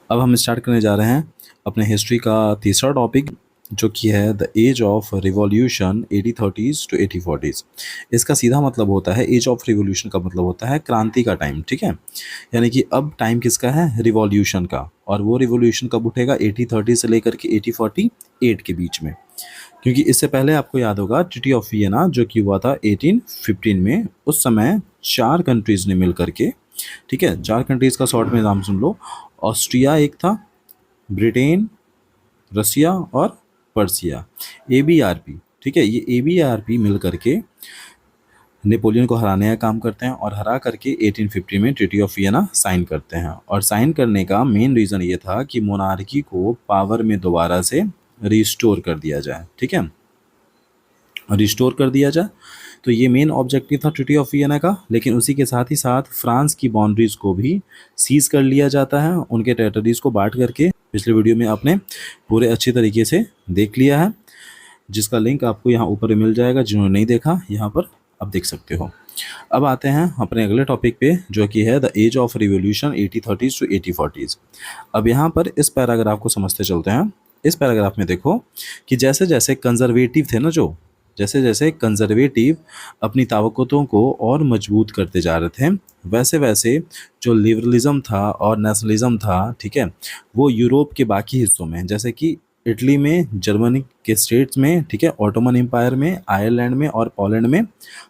अब हम स्टार्ट करने जा रहे हैं अपने हिस्ट्री का तीसरा टॉपिक, जो कि है the age of revolution 1830s to 1840s। इसका सीधा मतलब होता है, एज ऑफ रिवॉल्यूशन का मतलब होता है क्रांति का टाइम, ठीक है। यानी कि अब टाइम किसका है? रिवॉल्यूशन का। और वो रिवॉल्यूशन कब उठेगा? 1830 से लेकर के 1848 के बीच में। क्योंकि इससे पहले आपको याद होगा ट्रीटी ऑफ वियना जो कि हुआ था 1815 में। उस समय 4 कंट्रीज़ ने मिल करके, ठीक है, 4 कंट्रीज़ का शॉर्ट में नाम सुन लो। ऑस्ट्रिया एक था, ब्रिटेन, रसिया और पर्सिया, ABRP, ठीक है। ये ABRP मिल करके नेपोलियन को हराने का काम करते हैं और हरा करके 1850 में ट्रीटी ऑफ वियना साइन करते हैं। और साइन करने का मेन रीज़न ये था कि मोनार्की को पावर में दोबारा से रिस्टोर कर दिया जाए, ठीक है, रिस्टोर कर दिया जाए। तो ये मेन ऑब्जेक्टिव था ट्रीटी ऑफ वियना का। लेकिन उसी के साथ ही साथ फ्रांस की बाउंड्रीज़ को भी सीज कर लिया जाता है, उनके टेरिटरीज़ को बांट करके। पिछले वीडियो में आपने पूरे अच्छी तरीके से देख लिया है, जिसका लिंक आपको यहाँ ऊपर मिल जाएगा। जिन्होंने नहीं देखा, यहाँ पर आप देख सकते हो। अब आते हैं अपने अगले टॉपिक पे, जो कि है the age of revolution 1830s to 1840s। अब यहाँ पर इस पैराग्राफ को समझते चलते हैं। इस पैराग्राफ में देखो कि जैसे जैसे कंजर्वेटिव थे ना, जो जैसे जैसे कंजर्वेटिव अपनी ताकतों को और मजबूत करते जा रहे थे, वैसे वैसे जो लिबरलिज्म था और नेशनलिज्म था, ठीक है, वो यूरोप के बाकी हिस्सों में, जैसे कि इटली में, जर्मनी के स्टेट्स में, ठीक है, ऑटोमन एम्पायर में, आयरलैंड में और पोलैंड में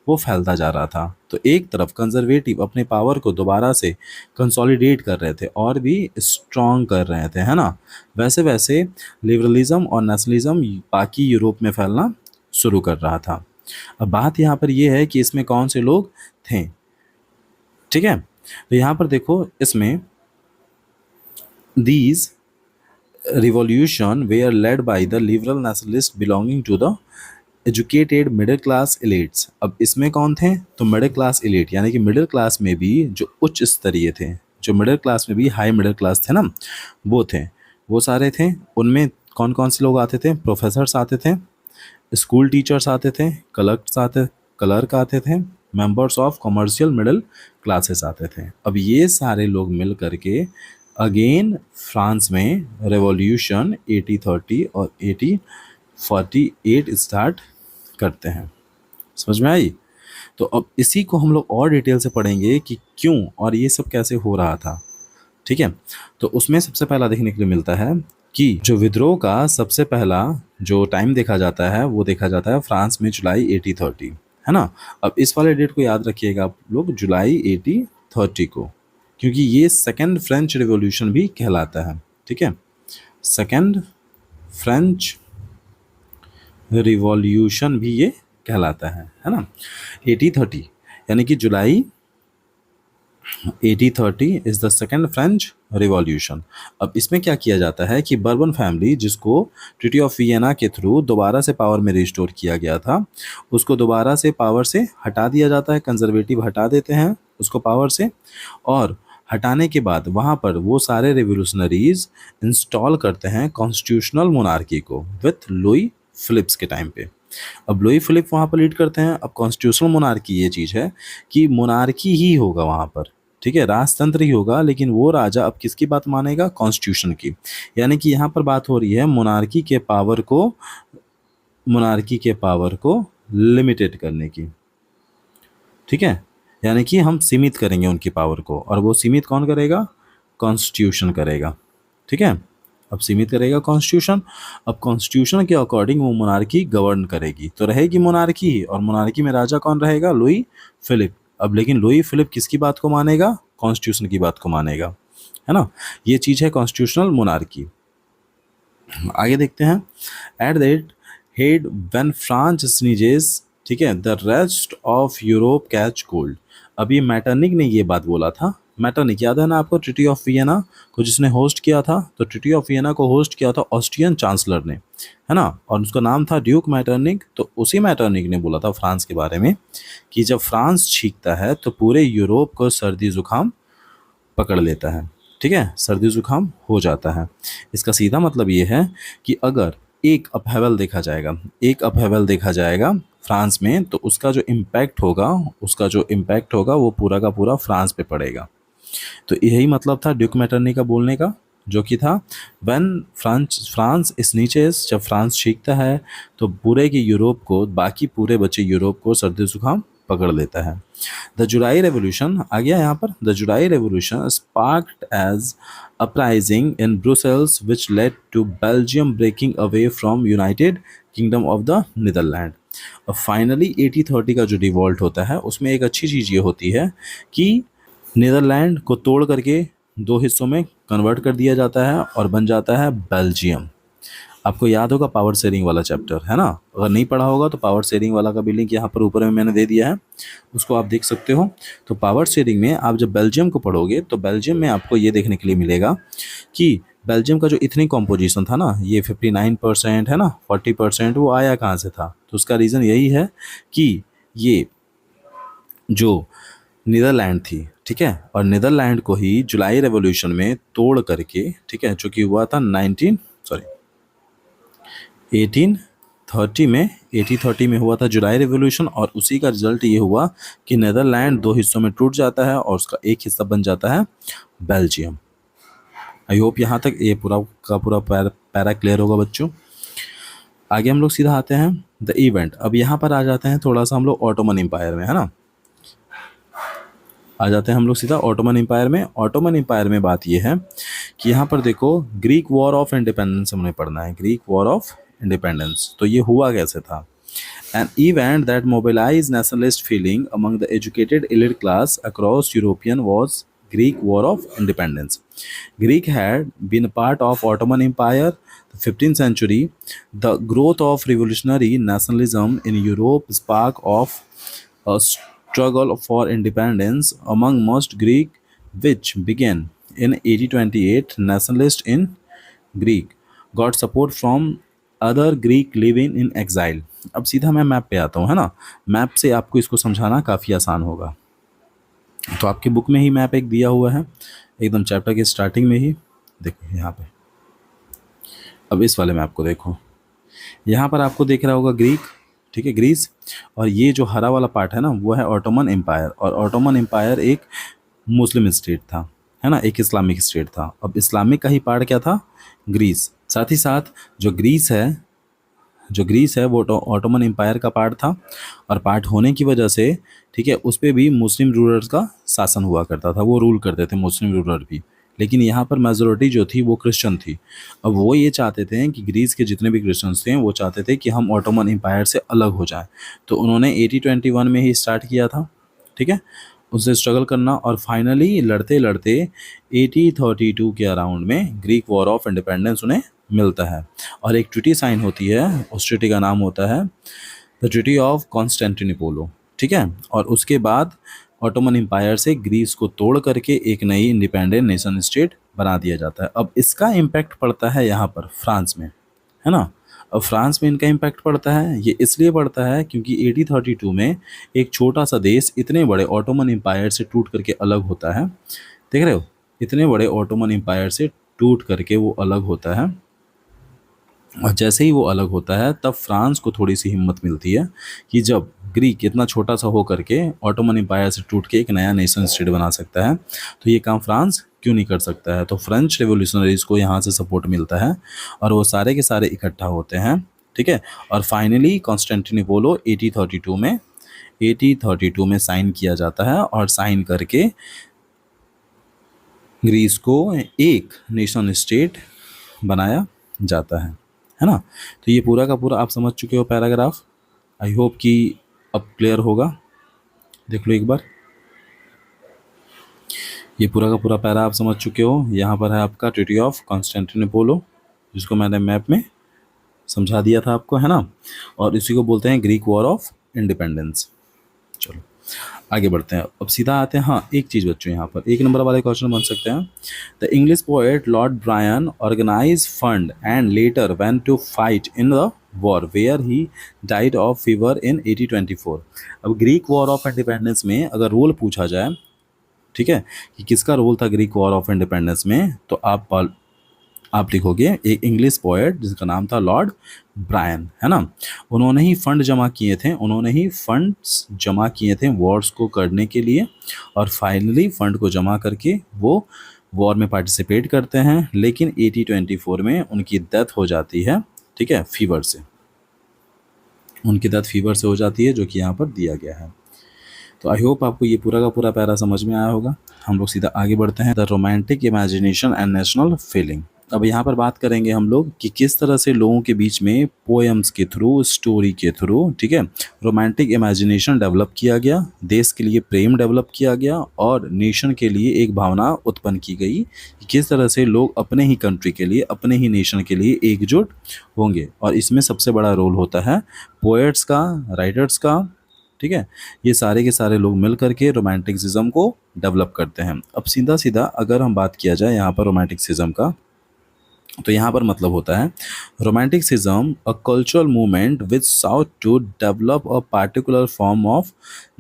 वो फैलता जा रहा था। तो एक तरफ कंजर्वेटिव अपने पावर को दोबारा से कंसोलिडेट कर रहे थे और भी स्ट्रॉन्ग कर रहे थे, है ना। वैसे वैसे लिबरलिज्म और नेशनलिज्म बाकी यूरोप में फैलना शुरू कर रहा था। अब बात यहाँ पर यह है कि इसमें कौन से लोग थे, ठीक है। तो यहाँ पर देखो, इसमें these revolution were led by the liberal nationalists belonging to the educated middle class elites. अब इसमें कौन थे? तो मिडिल क्लास एलिट, यानी कि मिडिल क्लास में भी जो उच्च स्तरीय थे, जो मिडिल क्लास में भी हाई मिडिल क्लास थे ना, वो थे, वो सारे थे। उनमें कौन कौन से लोग आते थे? प्रोफेसर्स आते थे, स्कूल टीचर्स आते थे, क्लर्क आते थे, members of commercial middle classes आते थे। अब ये सारे लोग मिल करके अगेन फ्रांस में रेवोल्यूशन 1830 और 1848 स्टार्ट करते हैं। समझ में आई? तो अब इसी को हम लोग और डिटेल से पढ़ेंगे कि क्यों और ये सब कैसे हो रहा था, ठीक है। तो उसमें सबसे पहला देखने के लिए मिलता है कि जो विद्रोह का सबसे पहला जो टाइम देखा जाता है, वो देखा जाता है फ्रांस में जुलाई 1830, है ना। अब इस वाले डेट को याद रखिएगा आप लोग, जुलाई 1830 को, क्योंकि ये सेकेंड फ्रेंच रिवॉल्यूशन भी कहलाता है, ठीक है। सेकेंड फ्रेंच रिवॉल्यूशन भी ये कहलाता है ना। 1830 यानी कि जुलाई 1830 is the second French revolution. अब इसमें क्या किया जाता है कि बर्बन फैमिली, जिसको ट्रीटी ऑफ वियना के थ्रू दोबारा से पावर में रिस्टोर किया गया था, उसको दोबारा से पावर से हटा दिया जाता है। कंजर्वेटिव हटा देते हैं उसको पावर से, और हटाने के बाद वहाँ पर वो सारे रिवोल्यूशनरीज इंस्टॉल करते हैं कॉन्स्टिट्यूशनल मोनार्की को विथ लुई फिलिप्स के टाइम पे। अब लुई फिलिप वहाँ पर लीड करते हैं। अब कॉन्स्टिट्यूशनल मोनार्की ये चीज़ है कि मोनार्की ही होगा वहाँ पर, ठीक है, राजतंत्र ही होगा, लेकिन वो राजा अब किसकी बात मानेगा? कॉन्स्टिट्यूशन की। यानी कि यहाँ पर बात हो रही है मोनार्की के पावर को लिमिटेड करने की, ठीक है। यानी कि हम सीमित करेंगे उनकी पावर को, और वो सीमित कौन करेगा? कॉन्स्टिट्यूशन करेगा, ठीक है। अब सीमित करेगा कॉन्स्टिट्यूशन। अब कॉन्स्टिट्यूशन के अकॉर्डिंग वो मोनार्की गवर्न करेगी, तो रहेगी मोनार्की ही, और मोनार्की में राजा कौन रहेगा? Louis Philippe. अब लेकिन लुई फिलिप किसकी बात को मानेगा? कॉन्स्टिट्यूशन की बात को मानेगा, है ना। ये चीज़ है कॉन्स्टिट्यूशनल मोनार्की। आगे देखते हैं। At that head when France sneezes, ठीक है, the rest of Europe catch cold. अब ये मैटरनिक ने ये बात बोला था। मैटरनिक याद है ना आपको, ट्रीटी ऑफ वियना को जिसने होस्ट किया था? तो ट्रीटी ऑफ वियना को होस्ट किया था ऑस्ट्रियन चांसलर ने, है ना, और उसका नाम था ड्यूक मैटरनिक। तो उसी मैटरनिक ने बोला था फ्रांस के बारे में कि जब फ्रांस छींकता है तो पूरे यूरोप को सर्दी जुकाम पकड़ लेता है, ठीक है, सर्दी जुकाम हो जाता है। इसका सीधा मतलब ये है कि अगर एक अपहेवल देखा जाएगा फ्रांस में, तो उसका जो इम्पैक्ट होगा वो पूरा का पूरा फ्रांस पे पड़ेगा। तो यही मतलब था ड्यूक मैटरनी का बोलने का, जो कि था व्हेन फ्रांस स्नीचेस, जब फ्रांस चीखता है तो पूरे के यूरोप को, बाकी पूरे बचे यूरोप को सर्दी जुकाम पकड़ लेता है। द जुलाई रेवोल्यूशन आ गया यहाँ पर। The July revolution sparked an uprising in Brussels which led to Belgium breaking away from United Kingdom of the Netherland. और फाइनली 1830 का जो रिवॉल्ट होता है उसमें एक अच्छी चीज़ ये होती है कि नीदरलैंड को तोड़ करके दो हिस्सों में कन्वर्ट कर दिया जाता है और बन जाता है बेल्जियम। आपको याद होगा पावर शेयरिंग वाला चैप्टर, है ना? अगर नहीं पढ़ा होगा तो पावर शेयरिंग वाला का भी लिंक यहाँ पर ऊपर में मैंने दे दिया है, उसको आप देख सकते हो। तो पावर शेयरिंग में आप जब बेल्जियम को पढ़ोगे तो बेल्जियम में आपको ये देखने के लिए मिलेगा कि बेल्जियम का जो इथनिक कॉम्पोजिशन था ना, ये 59% है ना, 40%, वो आया कहाँ से था? तो उसका रीज़न यही है कि ये जो नीदरलैंड थी, ठीक है, और नीदरलैंड को ही जुलाई रेवोल्यूशन में तोड़ करके, ठीक है, जो कि हुआ था 1830 में हुआ था जुलाई रेवोल्यूशन, और उसी का रिजल्ट ये हुआ कि नीदरलैंड दो हिस्सों में टूट जाता है और उसका एक हिस्सा बन जाता है बेल्जियम। आई होप यहाँ तक ये पूरा का पूरा पैरा क्लियर होगा बच्चों। आगे हम लोग सीधा आते हैं द इवेंट। अब यहाँ पर आ जाते हैं थोड़ा सा हम लोग ऑटोमन एम्पायर में, है ना, आ जाते हैं हम लोग सीधा ऑटोमन एम्पायर में। ऑटोमन एम्पायर में बात ये है कि यहाँ पर देखो ग्रीक वॉर ऑफ इंडिपेंडेंस हमने पढ़ना है, ग्रीक वॉर ऑफ इंडिपेंडेंस। तो ये हुआ कैसे था? An event that mobilized nationalist feeling among the educated elite class across European was Greek War of Independence. Greek had been a part of Ottoman Empire, the 15th century. The growth of revolutionary nationalism in Europe spark of a struggle for independence among most Greek, which began in 1828. Nationalists in Greek got support from other Greek living in exile. अब सीधा मैं map पे आता हूँ, है ना। Map से आपको इसको समझाना काफ़ी आसान होगा। तो आपकी बुक में ही मैप एक दिया हुआ है एकदम चैप्टर के स्टार्टिंग में ही, देखो यहाँ पे। अब इस वाले मैप को देखो, यहाँ पर आपको दिख रहा होगा ग्रीक, ठीक है, ग्रीस, और ये जो हरा वाला पार्ट है ना वो है ऑटोमन एम्पायर। और ऑटोमन एम्पायर एक मुस्लिम स्टेट था, है ना, एक इस्लामिक स्टेट था। अब इस्लामिक का ही पार्ट क्या था? ग्रीस। साथ ही साथ जो ग्रीस है वो ऑटोमन एम्पायर का पार्ट था, और पार्ट होने की वजह से, ठीक है, उस पर भी मुस्लिम रूलर्स का शासन हुआ करता था, वो रूल करते थे मुस्लिम रूलर भी। लेकिन यहाँ पर मेजोरिटी जो थी वो क्रिश्चियन थी। अब वो ये चाहते थे कि ग्रीस के जितने भी क्रिश्चियंस थे वो चाहते थे कि हम ऑटोमन एम्पायर से अलग हो जाएं। तो उन्होंने 1821 में ही स्टार्ट किया था, ठीक है, उससे स्ट्रगल करना, और फाइनली लड़ते लड़ते 1832 के अराउंड में ग्रीक वॉर ऑफ इंडिपेंडेंस उन्हें मिलता है, और एक ट्रीटी साइन होती है। उस ट्रीटी का नाम होता है द ट्रीटी ऑफ कॉन्स्टेंटिनोपल, ठीक है। और उसके बाद ऑटोमन एम्पायर से ग्रीस को तोड़ करके एक नई इंडिपेंडेंट नेशन स्टेट बना दिया जाता है। अब इसका इम्पैक्ट पड़ता है यहाँ पर फ्रांस में, है ना। अब फ्रांस में इनका इम्पैक्ट पड़ता है, ये इसलिए पड़ता है क्योंकि 1832 में एक छोटा सा देश इतने बड़े ऑटोमन एम्पायर से टूट करके अलग होता है। देख रहे हो, इतने बड़े ऑटोमन एम्पायर से टूट करके वो अलग होता है, और जैसे ही वो अलग होता है तब फ्रांस को थोड़ी सी हिम्मत मिलती है कि जब ग्रीक इतना छोटा सा हो करके ऑटोमन एम्पायर से टूट के एक नया नेशन स्टेट बना सकता है तो ये काम फ्रांस क्यों नहीं कर सकता है। तो फ्रेंच रेवोल्यूशनरीज को यहाँ से सपोर्ट मिलता है और वो सारे के सारे इकट्ठा होते हैं, ठीक है। और फाइनली कॉन्स्टेंटिनोपल 1832 में साइन किया जाता है, और साइन करके ग्रीस को एक नेशन स्टेट बनाया जाता है ना। तो ये पूरा का पूरा आप समझ चुके हो पैराग्राफ। आई होप कि अब क्लियर होगा। देख लो एक बार, ये पूरा का पूरा पैरा आप समझ चुके हो। यहाँ पर है आपका ट्रीटी ऑफ कॉन्स्टेंटिनोपल, जिसको मैंने मैप में समझा दिया था आपको, है ना, और इसी को बोलते हैं ग्रीक वॉर ऑफ इंडिपेंडेंस। चलो आगे बढ़ते हैं। अब सीधा आते हैं, हाँ एक चीज़ बच्चों, यहाँ पर एक नंबर वाले क्वेश्चन बन सकते हैं। The English poet Lord Byron organise fund and later went to fight in the war where he died of fever in 1824। अब ग्रीक वॉर ऑफ इंडिपेंडेंस में अगर रोल पूछा जाए, ठीक है, कि किसका रोल था ग्रीक वॉर ऑफ इंडिपेंडेंस में, तो आप लिखोगे एक इंग्लिश पोएट जिसका नाम था लॉर्ड ब्रायन, है ना। उन्होंने ही फंड जमा किए थे वॉर्स को करने के लिए, और फाइनली फंड को जमा करके वो वॉर में पार्टिसिपेट करते हैं, लेकिन 1824 में उनकी डेथ हो जाती है, ठीक है, फीवर से। उनकी डेथ फीवर से हो जाती है, जो कि यहाँ पर दिया गया है। तो आई होप आपको ये पूरा का पूरा पैरा समझ में आया होगा। हम लोग सीधा आगे बढ़ते हैं, the romantic imagination and national feeling. अब यहाँ पर बात करेंगे हम लोग कि किस तरह से लोगों के बीच में पोएम्स के थ्रू, स्टोरी के थ्रू, ठीक है, रोमांटिक इमेजिनेशन डेवलप किया गया, देश के लिए प्रेम डेवलप किया गया, और नेशन के लिए एक भावना उत्पन्न की गई कि किस तरह से लोग अपने ही कंट्री के लिए, अपने ही नेशन के लिए एकजुट होंगे। और इसमें सबसे बड़ा रोल होता है पोएट्स का, राइटर्स का, ठीक है। ये सारे के सारे लोग मिल करके रोमांटिसिज्म को डेवलप करते हैं। अब सीधा सीधा अगर हम बात किया जाए यहाँ पर रोमांटिसिज्म का, तो यहाँ पर मतलब होता है romanticism a cultural movement which sought to develop a particular form of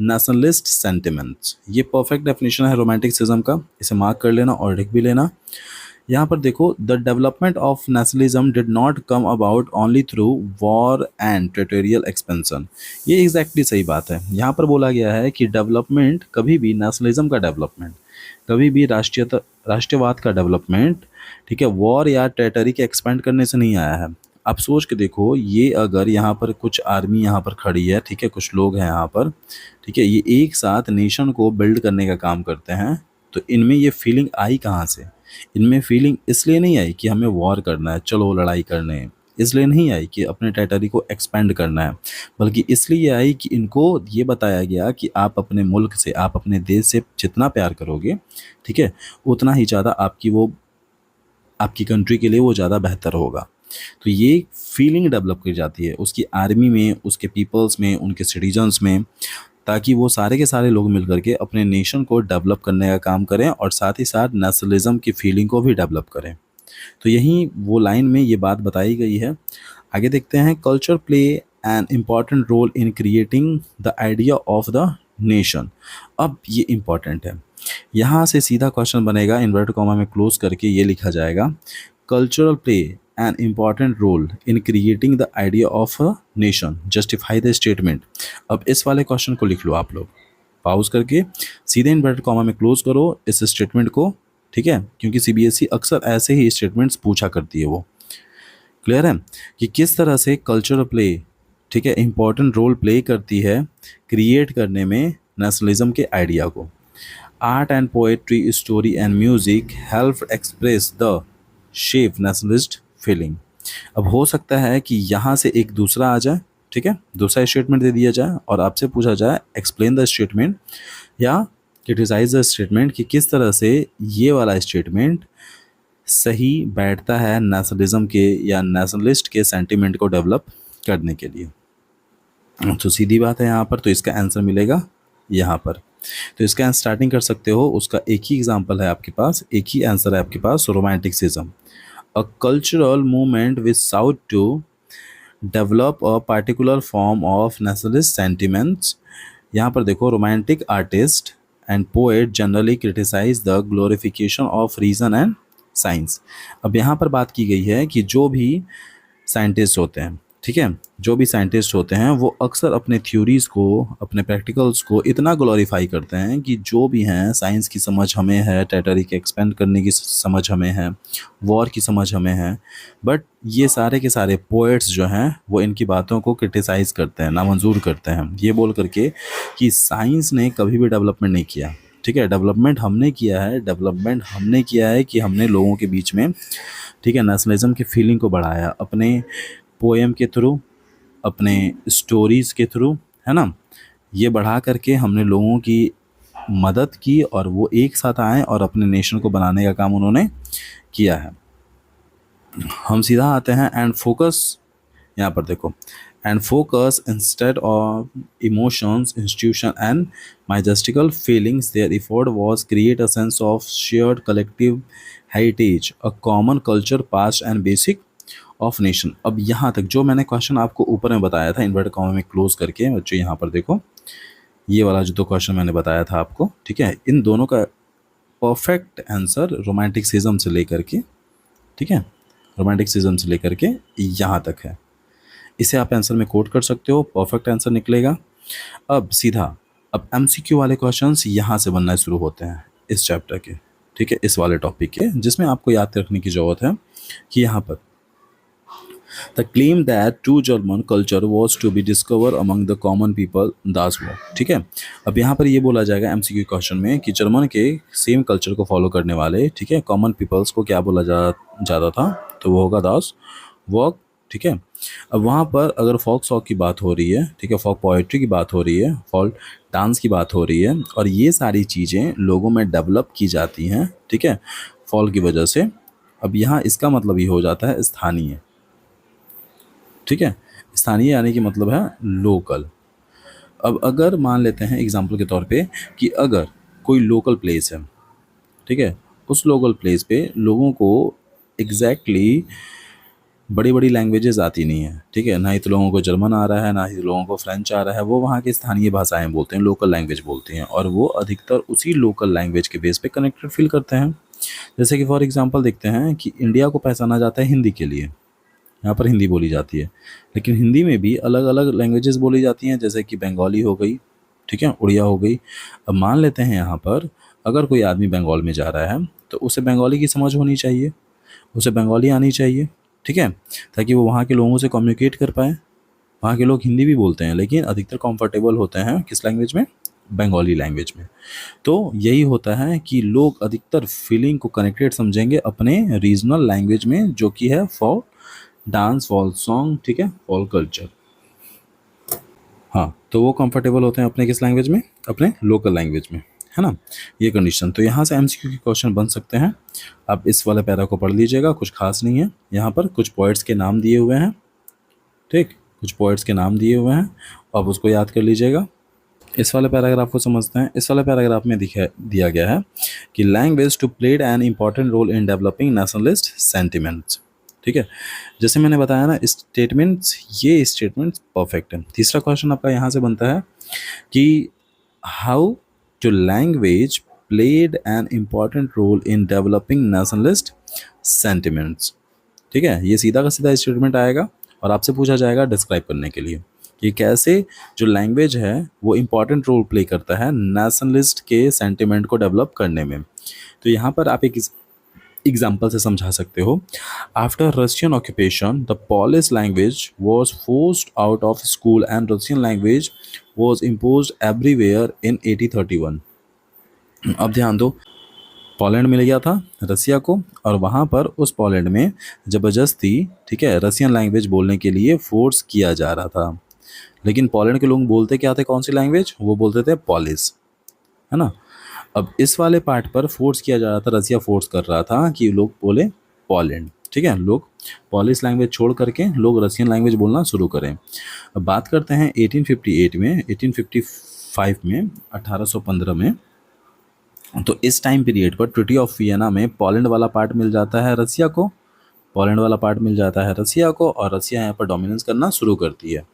nationalist sentiments. ये परफेक्ट डेफिनेशन है रोमांटिसिज्म का, इसे मार्क कर लेना और लिख भी लेना। यहाँ पर देखो, the development of nationalism did not come about only through war and territorial expansion. ये एग्जैक्टली सही बात है। यहाँ पर बोला गया है कि डेवलपमेंट कभी भी, नेशनलिज्म का डेवलपमेंट कभी भी, राष्ट्रवाद का डेवलपमेंट, ठीक है, वॉर या टेरिटरी के एक्सपेंड करने से नहीं आया है। आप सोच के देखो, ये अगर यहाँ पर कुछ आर्मी यहाँ पर खड़ी है, ठीक है, कुछ लोग हैं यहाँ पर, ठीक है, ये एक साथ नेशन को बिल्ड करने का काम करते हैं, तो इनमें ये फीलिंग आई कहाँ से? इनमें फीलिंग इसलिए नहीं आई कि हमें वॉर करना है, चलो लड़ाई करने हैं, इसलिए नहीं आई कि अपने टेरिटरी को एक्सपेंड करना है, बल्कि इसलिए आई कि इनको ये बताया गया कि आप अपने मुल्क से, आप अपने देश से जितना प्यार करोगे, ठीक है, उतना ही ज़्यादा आपकी कंट्री के लिए वो ज़्यादा बेहतर होगा। तो ये फीलिंग डेवलप की जाती है उसकी आर्मी में, उसके पीपल्स में, उनके सिटीजन्स में, ताकि वो सारे के सारे लोग मिल करके अपने नेशन को डेवलप करने का काम करें और साथ ही साथ नेशनलिज्म की फीलिंग को भी डेवलप करें। तो यहीं वो लाइन में ये बात बताई गई है। आगे देखते हैं, culture play an important role in creating the idea of the nation. अब ये इम्पॉर्टेंट है, यहाँ से सीधा क्वेश्चन बनेगा, इन्वर्टेड कॉमा में क्लोज करके ये लिखा जाएगा, cultural play an important role in creating the idea of a nation, justify the statement. अब इस वाले क्वेश्चन को लिख लो आप लोग, पॉज करके सीधे इन्वर्टेड कॉमा में क्लोज करो इस स्टेटमेंट को, ठीक है, क्योंकि सीबीएसई अक्सर ऐसे ही स्टेटमेंट्स पूछा करती है। वो क्लियर है कि किस तरह से कल्चरल प्ले, ठीक है, इंपॉर्टेंट रोल प्ले करती है क्रिएट करने में नेशनलिज्म के आइडिया को। Art and poetry, story and music help express the shape nationalist feeling. अब हो सकता है कि यहाँ से एक दूसरा आ जाए, ठीक है, दूसरा स्टेटमेंट दे दिया जाए और आपसे पूछा जाए एक्सप्लेन द स्टेटमेंट या क्रिटिसाइज द स्टेटमेंट, कि किस तरह से ये वाला स्टेटमेंट सही बैठता है नेशनलिज्म के या नेशनलिस्ट के सेंटिमेंट को डेवलप करने के लिए। तो सीधी बात है यहाँ पर, तो इसका आंसर मिलेगा यहाँ पर। तो इसका स्टार्टिंग कर सकते हो, उसका एक ही एग्जांपल है आपके पास, एक ही आंसर है आपके पास, romanticism, a cultural movement which sought to develop a particular form of nationalist sentiments. यहाँ पर देखो, romantic artist and poet generally criticise the glorification of reason and science. अब यहाँ पर बात की गई है कि जो भी साइंटिस्ट होते हैं, ठीक है, जो भी साइंटिस्ट होते हैं वो अक्सर अपने थ्योरीज़ को, अपने प्रैक्टिकल्स को इतना ग्लोरीफाई करते हैं कि जो भी हैं, साइंस की समझ हमें है, टेरिटरी के एक्सपेंड करने की समझ हमें है, वॉर की समझ हमें है, बट ये सारे के सारे पोएट्स जो हैं वो इनकी बातों को क्रिटिसाइज़ करते हैं, नामंजूर करते हैं, ये बोल करके कि साइंस ने कभी भी डेवलपमेंट नहीं किया, ठीक है, डेवलपमेंट हमने किया है, डेवलपमेंट हमने किया है कि हमने लोगों के बीच में, ठीक है, नेशनलिज्म की फीलिंग को बढ़ाया अपने पोएम के थ्रू, अपने स्टोरीज़ के थ्रू, है ना, ये बढ़ा करके हमने लोगों की मदद की और वो एक साथ आए और अपने नेशन को बनाने का काम उन्होंने किया है। हम सीधा आते हैं एंड फोकस, यहाँ पर देखो, and focus instead of emotions, institution and majestical feelings, their effort was create a sense of shared collective heritage, a common culture, past and basic of nation. अब यहाँ तक जो मैंने क्वेश्चन आपको ऊपर में बताया था इन्वर्टेड कॉमा में क्लोज करके, बच्चों यहाँ पर देखो, ये वाला जो 2 क्वेश्चन मैंने बताया था आपको, ठीक है, इन दोनों का परफेक्ट आंसर रोमांटिसिज्म से लेकर के, ठीक है, रोमांटिसिज्म से लेकर के यहाँ तक है। इसे आप आंसर में कोट कर सकते हो, परफेक्ट आंसर निकलेगा। अब सीधा, अब एमसीक्यू वाले क्वेश्चंस यहाँ से बनना शुरू होते हैं इस चैप्टर के, ठीक है, इस वाले टॉपिक के, जिसमें आपको याद रखने की ज़रूरत है कि यहाँ पर the claim that true German culture was to be discover among the common people दास वो, ठीक है। अब यहाँ पर ये बोला जाएगा एमसीक्यू क्वेश्चन में कि जर्मन के सेम कल्चर को फॉलो करने वाले, ठीक है, कॉमन पीपल्स को क्या बोला जाता था, तो वो होगा दास वर्क, ठीक है। अब वहाँ पर अगर फोक सॉन्ग की बात हो रही है, ठीक है, फोक पोएट्री की बात हो रही है, फोक डांस की बात हो रही है, और ये सारी चीज़ें लोगों में डेवलप की जाती हैं, ठीक है, फॉल की वजह से। अब यहाँ इसका मतलब ये हो जाता है स्थानीय, ठीक है, स्थानीय यानी कि मतलब है लोकल। अब अगर मान लेते हैं एग्जांपल के तौर पे कि अगर कोई लोकल प्लेस है, ठीक है, उस लोकल प्लेस पे लोगों को एग्जैक्टली बड़ी बड़ी लैंग्वेजेस आती नहीं है, ठीक है, ना ही तो लोगों को जर्मन आ रहा है, ना ही तो लोगों को फ्रेंच आ रहा है, वो वहाँ की स्थानीय भाषाएं बोलते हैं, लोकल लैंग्वेज बोलते हैं, और वो अधिकतर उसी लोकल लैंग्वेज के बेस पे कनेक्टेड फील करते हैं। जैसे कि फॉर एग्जांपल देखते हैं कि इंडिया को पहचाना जाता है हिंदी के लिए, यहाँ पर हिंदी बोली जाती है, लेकिन हिंदी में भी अलग अलग लैंग्वेजेस बोली जाती हैं, जैसे कि बंगाली हो गई, ठीक है, उड़िया हो गई। अब मान लेते हैं यहाँ पर अगर कोई आदमी बंगाल में जा रहा है तो उसे बंगाली की समझ होनी चाहिए, उसे बंगाली आनी चाहिए, ठीक है, ताकि वो वहाँ के लोगों से कम्युनिकेट कर पाए। वहाँ के लोग हिंदी भी बोलते हैं, लेकिन अधिकतर कंफर्टेबल होते हैं किस लैंग्वेज में, बंगाली लैंग्वेज में। तो यही होता है कि लोग अधिकतर फीलिंग को कनेक्टेड समझेंगे अपने रीजनल लैंग्वेज में, जो कि है फोक डांस, फॉल्क सॉन्ग, ठीक है, फॉल्क कल्चर। हाँ, तो वो कंफर्टेबल होते हैं अपने किस लैंग्वेज में, अपने लोकल लैंग्वेज में, है ना, ये कंडीशन। तो यहाँ से एमसीक्यू के क्वेश्चन बन सकते हैं। आप इस वाले पैरा को पढ़ लीजिएगा, कुछ खास नहीं है, यहाँ पर कुछ पोइट्स के नाम दिए हुए हैं, ठीक, कुछ पोइट्स के नाम दिए हुए हैं, आप उसको याद कर लीजिएगा। इस वाले पैराग्राफ को समझते हैं। इस वाले पैराग्राफ में दिया गया है कि language to played an important role in developing nationalist sentiments, ठीक है, जैसे मैंने बताया ना, ये स्टेटमेंट्स परफेक्ट है। तीसरा क्वेश्चन आपका यहाँ से बनता है कि how to language played an important role in developing nationalist sentiments, ठीक है, ये सीधा का सीधा स्टेटमेंट आएगा और आपसे पूछा जाएगा डिस्क्राइब करने के लिए कि कैसे जो लैंग्वेज है वो इम्पॉर्टेंट रोल प्ले करता है नेशनलिस्ट के सेंटिमेंट को डेवलप करने में। तो यहाँ पर आप एक एग्जाम्पल से समझा सकते हो। After Russian occupation the Polish language was forced out of school and Russian language was imposed everywhere in 1831। अब ध्यान दो, पोलैंड मिल गया था रसिया को, और वहाँ पर उस पोलैंड में ज़बरदस्ती, ठीक है, रसियन लैंग्वेज बोलने के लिए फोर्स किया जा रहा था। लेकिन पोलैंड के लोग बोलते क्या थे, कौन सी लैंग्वेज, वो बोलते थे पॉलिश, है ना। अब इस वाले पार्ट पर फोर्स किया जा रहा था, रसिया फोर्स कर रहा था कि लोग बोले पोलैंड, ठीक है, लोग पॉलिश लैंग्वेज छोड़ करके लोग रसियन लैंग्वेज बोलना शुरू करें। अब बात करते हैं 1858 में, 1855 में, 1815 में। तो इस टाइम पीरियड पर ट्रीटी ऑफ वियना में पोलैंड वाला पार्ट मिल जाता है रसिया को, पोलैंड वाला पार्ट मिल जाता है रसिया को, और रसिया यहाँ पर डोमिनेंस करना शुरू करती है।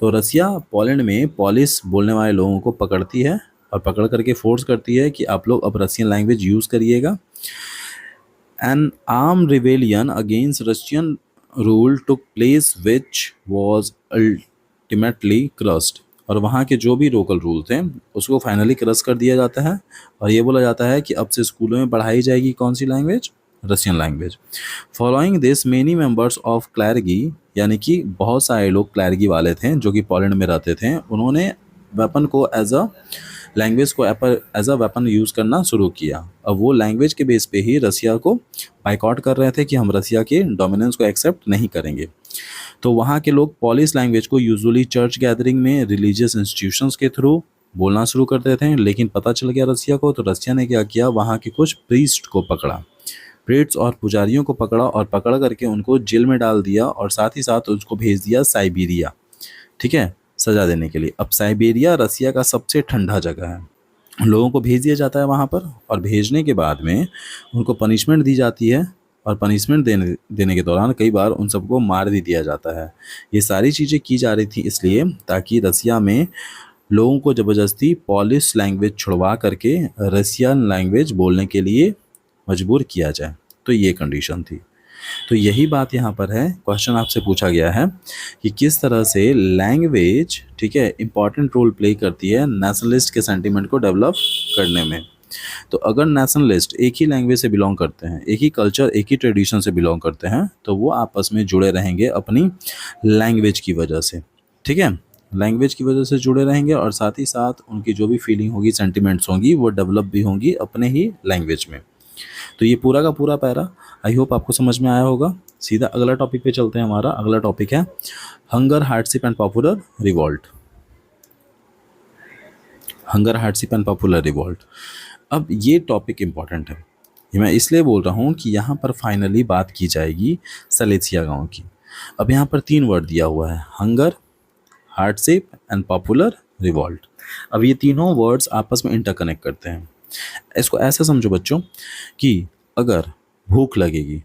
तो रसिया पोलैंड में पॉलिश बोलने वाले लोगों को पकड़ती है और पकड़ करके फोर्स करती है कि आप लोग अब रसियन लैंग्वेज यूज़ करिएगा। N arm rebellion against Russian rule took place which was ultimately crossed, और वहाँ के जो भी लोकल रूल थे उसको फाइनली क्रश कर दिया जाता है, और ये बोला जाता है कि अब से स्कूलों में पढ़ाई जाएगी कौन सी language, russian language. Following this many members of clergy, यानी कि बहुत सारे लोग क्लैरगी वाले थे जो कि पोलैंड में रहते थे, उन्होंने वेपन को एज अ वेपन यूज़ करना शुरू किया। अब वो लैंग्वेज के बेस पे ही रसिया को बाइकआउट कर रहे थे कि हम रसिया के डोमिनेंस को एक्सेप्ट नहीं करेंगे। तो वहाँ के लोग पॉलिश लैंग्वेज को यूजुअली चर्च गैदरिंग में, रिलीजियस इंस्टीट्यूशंस के थ्रू बोलना शुरू करते थे, लेकिन पता चल गया रसिया को, तो रसिया ने क्या किया, वहाँ के कुछ प्रीस्ट को पकड़ा, प्रीस्ट और पुजारियों को पकड़ा, और पकड़ करके उनको जेल में डाल दिया, और साथ ही साथ उसको भेज दिया साइबेरिया, ठीक है, सजा देने के लिए। अब साइबेरिया रसिया का सबसे ठंडा जगह है, लोगों को भेज दिया जाता है वहाँ पर, और भेजने के बाद में उनको पनिशमेंट दी जाती है, और पनिशमेंट देने के दौरान कई बार उन सबको मार भी दिया जाता है। ये सारी चीज़ें की जा रही थी इसलिए ताकि रसिया में लोगों को ज़बरदस्ती पॉलिश लैंग्वेज छुड़वा करके रसियन लैंग्वेज बोलने के लिए मजबूर किया जाए। तो ये कंडीशन थी। तो यही बात यहाँ पर है, क्वेश्चन आपसे पूछा गया है कि किस तरह से लैंग्वेज, ठीक है, इंपॉर्टेंट रोल प्ले करती है नेशनलिस्ट के सेंटीमेंट को डेवलप करने में। तो अगर नेशनलिस्ट एक ही लैंग्वेज से बिलोंग करते हैं, एक ही कल्चर, एक ही ट्रेडिशन से बिलोंग करते हैं, तो वो आपस में जुड़े रहेंगे अपनी लैंग्वेज की वजह से। ठीक है, लैंग्वेज की वजह से जुड़े रहेंगे और साथ ही साथ उनकी जो भी फीलिंग होगी, सेंटिमेंट्स होंगी, वो डेवलप भी होंगी अपने ही लैंग्वेज में। तो ये पूरा का पूरा पैरा आई होप आपको समझ में आया होगा। सीधा अगला टॉपिक पे चलते हैं। हमारा अगला टॉपिक है hunger, hardship and popular revolt. Hunger, hardship and popular revolt. अब ये टॉपिक इम्पॉर्टेंट है, ये मैं इसलिए बोल रहा हूँ कि यहाँ पर फाइनली बात की जाएगी सलेसिया गांव की। अब यहाँ पर 3 वर्ड दिया हुआ है, hunger, hardship and popular revolt. अब ये तीनों वर्ड्स आपस में इंटरकनेक्ट करते हैं। इसको ऐसे समझो बच्चों कि अगर भूख लगेगी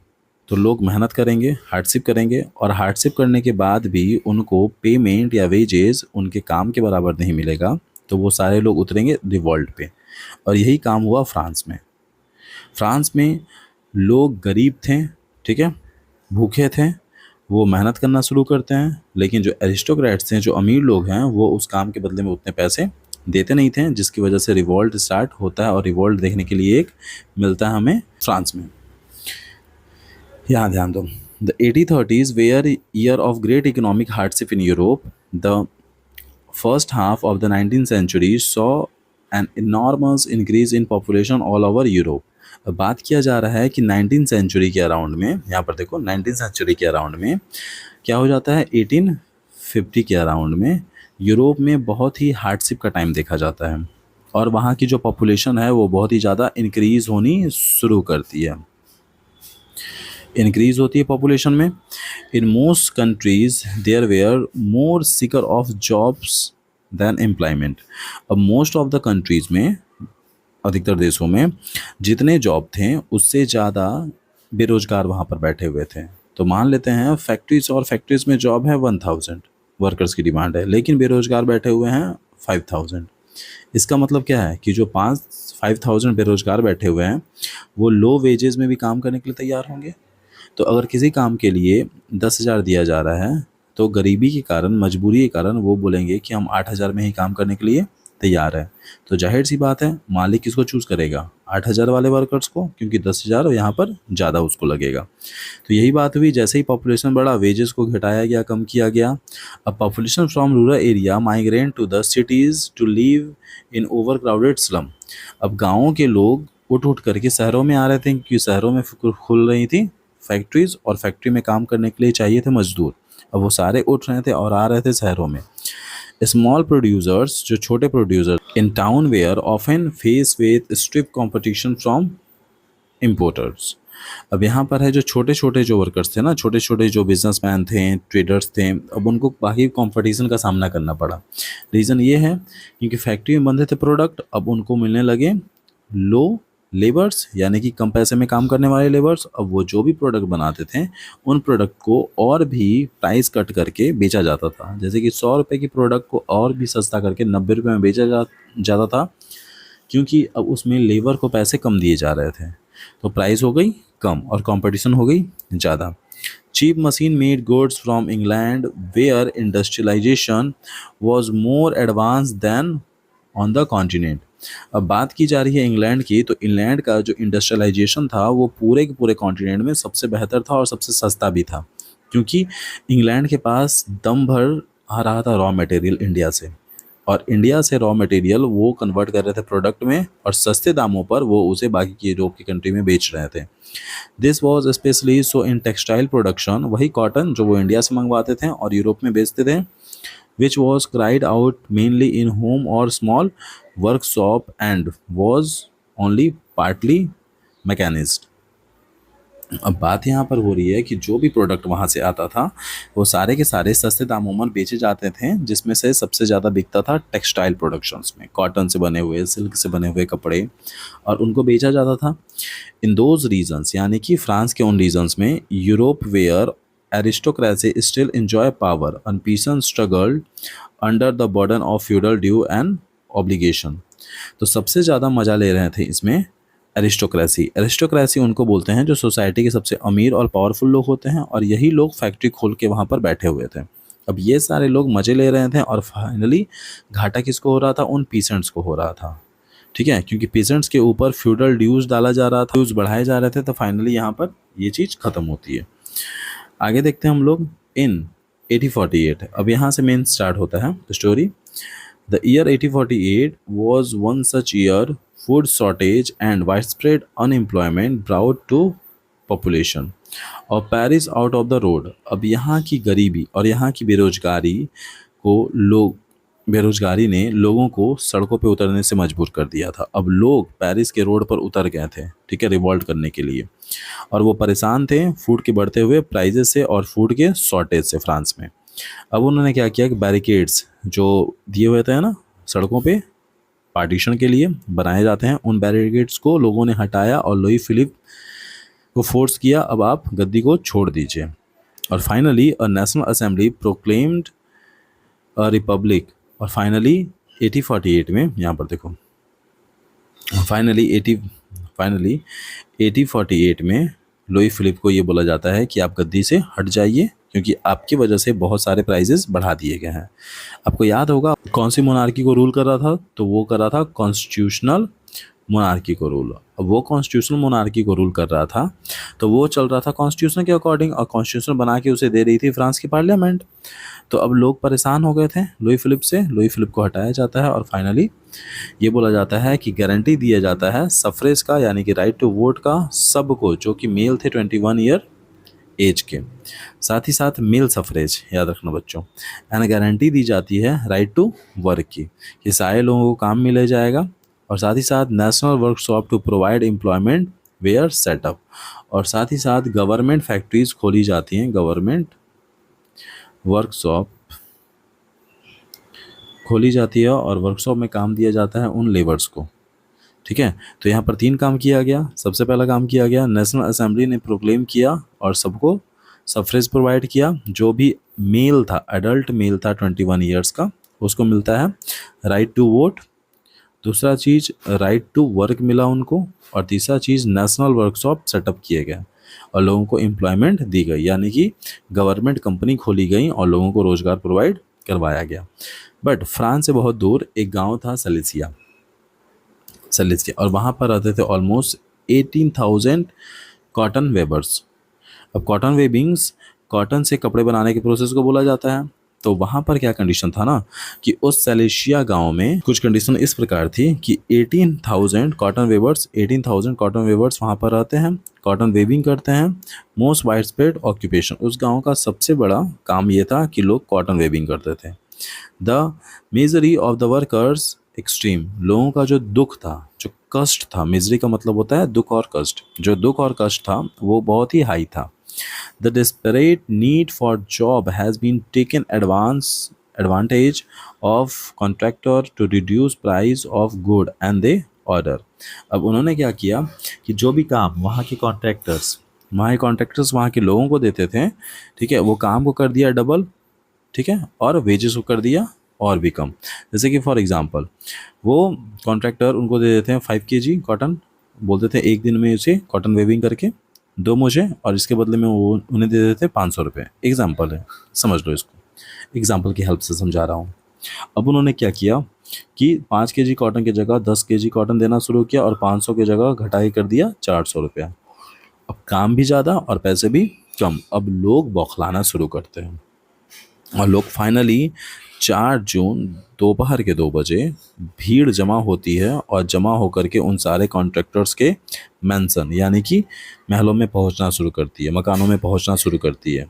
तो लोग मेहनत करेंगे, हार्डशिप करेंगे, और हार्डशिप करने के बाद भी उनको पेमेंट या वेजेस उनके काम के बराबर नहीं मिलेगा, तो वो सारे लोग उतरेंगे रिवॉल्ट पे। और यही काम हुआ फ्रांस में। फ्रांस में लोग गरीब थे, ठीक है, भूखे थे, वो मेहनत करना शुरू करते हैं, लेकिन जो एरिस्टोक्रेट्स हैं, जो अमीर लोग हैं, वो उस काम के बदले में उतने पैसे देते नहीं थे, जिसकी वजह से रिवॉल्ट स्टार्ट होता है। और रिवॉल्ट देखने के लिए एक मिलता है हमें फ्रांस में। यहाँ ध्यान दो, the 1830s were year of great economic hardship in Europe. The first half of the 19th century saw an enormous increase in population all over Europe. अब बात किया जा रहा है कि 19th सेंचुरी के अराउंड में, यहाँ पर देखो 19th सेंचुरी के अराउंड में क्या हो जाता है, 1850 के अराउंड में यूरोप में बहुत ही हार्डशिप का टाइम देखा जाता है, और वहाँ की जो पॉपुलेशन है वो बहुत ही ज़्यादा इंक्रीज़ होनी शुरू करती है, इंक्रीज़ होती है पॉपुलेशन में। In most countries there were more seeker of jobs than employment. अब मोस्ट ऑफ द कंट्रीज़ में, अधिकतर देशों में, जितने जॉब थे उससे ज़्यादा बेरोज़गार वहाँ पर बैठे हुए थे। तो मान लेते हैं फैक्ट्रीज़, और फैक्ट्रीज़ में जॉब है 1000 वर्कर्स की डिमांड है, लेकिन बेरोज़गार बैठे हुए हैं 5000। इसका मतलब क्या है कि जो 5000 बेरोज़गार बैठे हुए हैं वो लो वेजेस में भी काम करने के लिए तैयार होंगे। तो अगर किसी काम के लिए 10,000 दिया जा रहा है, तो गरीबी के कारण, मजबूरी के कारण वो बोलेंगे कि हम 8,000 में ही काम करने के लिए तैयार है। तो जाहिर सी बात है, मालिक किसको चूज़ करेगा, 8,000 वाले वर्कर्स को, क्योंकि 10,000 यहाँ पर ज़्यादा उसको लगेगा। तो यही बात हुई, जैसे ही पॉपुलेशन बढ़ा, वेजेस को घटाया गया, कम किया गया। अब population from rural area migrate to the cities to live in over crowded slum. अब गाँवों के लोग उठ उठ करके शहरों में आ रहे थे, क्योंकि शहरों में खुल रही थी फैक्ट्रीज़, और फैक्ट्री में काम करने के लिए चाहिए थे मजदूर। अब वो सारे उठ रहे थे और आ रहे थे शहरों में। स्मॉल प्रोड्यूसर्स, जो छोटे producer in town were often face with stiff competition from importers. अब यहाँ पर है जो छोटे छोटे जो वर्कर्स थे ना, छोटे छोटे जो बिजनेसमैन थे, ट्रेडर्स थे, अब उनको बाकी कंपटीशन का सामना करना पड़ा। रीज़न ये है क्योंकि फैक्ट्री में बनते थे प्रोडक्ट, अब उनको मिलने लगे लो लेबर्स, यानी कि कम पैसे में काम करने वाले लेबर्स। अब वो जो भी प्रोडक्ट बनाते थे उन प्रोडक्ट को और भी प्राइस कट करके बेचा जाता था। जैसे कि 100 रुपये की प्रोडक्ट को और भी सस्ता करके 90 रुपये में बेचा जाता था, क्योंकि अब उसमें लेबर को पैसे कम दिए जा रहे थे। तो प्राइस हो गई कम और कंपटीशन हो गई ज़्यादा। Cheap machine made goods from England were industrialisation was more advance than on the continent. अब बात की जा रही है इंग्लैंड की, तो इंग्लैंड का जो इंडस्ट्रियलाइजेशन था वो पूरे के पूरे कॉन्टिनेंट में सबसे बेहतर था और सबसे सस्ता भी था, क्योंकि इंग्लैंड के पास दम भर आ रहा था रॉ मटेरियल इंडिया से, और इंडिया से रॉ मटेरियल वो कन्वर्ट कर रहे थे प्रोडक्ट में, और सस्ते दामों पर वो उसे बाकी की यूरोप की कंट्री में बेच रहे थे। This was specially so in textile production, वही कॉटन जो वो इंडिया से मंगवाते थे और यूरोप में बेचते थे, which was carried out mainly in home or small workshop and was only partly mechanized। अब बात यहाँ पर हो रही है कि जो भी प्रोडक्ट वहाँ से आता था वो सारे के सारे सस्ते दामों में बेचे जाते थे, जिसमें से सबसे ज़्यादा बिकता था टेक्सटाइल प्रोडक्शंस में, कॉटन से बने हुए, सिल्क से बने हुए कपड़े, और उनको बेचा जाता था। इन दोज रीजन्स, यानी कि फ्रांस के उन रीजन्स में, Europe where aristocracy still enjoy power and peasants struggled under the burden of feudal due and obligation। तो सबसे ज़्यादा मज़ा ले रहे थे इसमें एरिस्टोक्रेसी। एरिस्टोक्रेसी उनको बोलते हैं जो सोसाइटी के सबसे अमीर और पावरफुल लोग होते हैं, और यही लोग फैक्ट्री खोल के वहाँ पर बैठे हुए थे। अब ये सारे लोग मज़े ले रहे थे, और फाइनली घाटा किसको हो रहा था, उन पीसेंट्स को हो रहा था। ठीक है, क्योंकि पेजेंट्स के ऊपर फ्यूडल ड्यूज डाला जा रहा था, ड्यूज बढ़ाए जा रहे थे, तो फाइनली यहाँ पर ये चीज़ खत्म होती है। आगे देखते हैं हम लोग इन 1848। अब यहाँ से मेन स्टार्ट होता है story. The year 1848 was one such year. Food shortage and widespread unemployment brought to population और Paris out of the road. अब यहाँ की गरीबी और यहाँ की बेरोजगारी ने लोगों को सड़कों पे उतरने से मजबूर कर दिया था। अब लोग पेरिस के रोड पर उतर गए थे, ठीक है, रिवॉल्ट करने के लिए, और वो परेशान थे फूड के बढ़ते हुए प्राइजेस से और फूड के शॉर्टेज से फ्रांस में। अब उन्होंने क्या किया कि बैरिकेड्स जो दिए हुए थे ना सड़कों पे पार्टीशन के लिए बनाए जाते हैं, उन बैरिकेड्स को लोगों ने हटाया और लुई फिलिप को फोर्स किया, अब आप गद्दी को छोड़ दीजिए। और finally a national assembly proclaimed a republic. और फाइनली 1848 में यहाँ पर देखो, फाइनली 1848 में लुई फिलिप को ये बोला जाता है कि आप गद्दी से हट जाइए, क्योंकि आपकी वजह से बहुत सारे प्राइजेस बढ़ा दिए गए हैं। आपको याद होगा कौन सी मोनार्की को रूल कर रहा था, तो वो कर रहा था कॉन्स्टिट्यूशनल मोनार्की को रूल। अब वो कॉन्स्टिट्यूशनल मोनार्की को रूल कर रहा था, तो वो चल रहा था कॉन्स्टिट्यूशन के अकॉर्डिंग, और कॉन्स्टिट्यूशन बना के उसे दे रही थी फ्रांस की पार्लियामेंट। तो अब लोग परेशान हो गए थे लुई फिलिप से, लुई फिलिप को हटाया जाता है और फाइनली ये बोला जाता है कि गारंटी दिया जाता है सफरेज का, यानी कि राइट टू वोट का सबको, जो कि मेल थे 21 ईयर एज के, साथ ही साथ मेल सफरेज याद रखना बच्चों। एंड गारंटी दी जाती है राइट टू वर्क की, कि सारे लोगों को काम मिल जाएगा, और साथ ही साथ national workshop to provide employment were set up, और साथ ही साथ गवर्नमेंट फैक्ट्रीज खोली जाती हैं, गवर्नमेंट वर्कशॉप खोली जाती है और वर्कशॉप में काम दिया जाता है उन लेबर्स को। ठीक है, तो यहाँ पर 3 काम किया गया। सबसे पहला काम किया गया, नेशनल असेंबली ने प्रोक्लेम किया और सबको सफरेज प्रोवाइड किया। जो भी मेल था, एडल्ट मेल था 21 ईयर्स का, उसको मिलता है राइट टू वोट। दूसरा चीज़ राइट टू वर्क मिला उनको, और तीसरा चीज़ नेशनल वर्कशॉप सेटअप किए गए और लोगों को एम्प्लॉयमेंट दी गई, यानी कि गवर्नमेंट कंपनी खोली गई और लोगों को रोज़गार प्रोवाइड करवाया गया। बट फ्रांस से बहुत दूर एक गांव था सलिसिया, और वहाँ पर रहते थे ऑलमोस्ट 18,000 कॉटन वेबर्स। अब कॉटन वेबिंग्स, कॉटन से कपड़े बनाने के प्रोसेस को बोला जाता है। तो वहाँ पर क्या कंडीशन था ना, कि उस सलेशिया गांव में कुछ कंडीशन इस प्रकार थी कि 18,000 कॉटन वेबर्स वहाँ पर रहते हैं, कॉटन वेबिंग करते हैं। मोस्ट वाइड स्प्रेड ऑक्यूपेशन, उस गांव का सबसे बड़ा काम ये था कि लोग कॉटन वेबिंग करते थे। The misery of the workers extreme, लोगों का जो दुख था, जो कष्ट था, मिजरी का मतलब होता है दुख और कष्ट, जो दुख और कष्ट था वो बहुत ही हाई था। The desperate need for job has been taken advantage of contractor to reduce price of good and they order। अब उन्होंने क्या किया कि जो भी काम वहाँ के कॉन्ट्रैक्टर्स वहाँ के लोगों को देते थे, ठीक है, वो काम को कर दिया डबल, ठीक है, और वेजेस को कर दिया और भी कम। जैसे कि फॉर एग्जांपल वो कॉन्ट्रैक्टर उनको दे देते हैं 5 kg कॉटन, बोलते थे एक दिन में उसे कॉटन वेविंग करके दो मुझे, और इसके बदले में वो उन्हें दे देते 500 रुपये। एग्जाम्पल है, समझ लो इसको, एग्जाम्पल की हेल्प से समझा रहा हूँ। अब उन्होंने क्या किया कि 5 kg कॉटन की जगह 10 kg कॉटन देना शुरू किया और 500 की जगह घटाई कर दिया 400 रुपया। अब काम भी ज़्यादा और पैसे भी कम। अब लोग बौखलाना शुरू करते हैं और लोग फाइनली 4 जून दोपहर के 2 बजे भीड़ जमा होती है और जमा होकर के उन सारे कॉन्ट्रैक्टर्स के मैंसन यानी कि महलों में पहुंचना शुरू करती है, मकानों में पहुंचना शुरू करती है।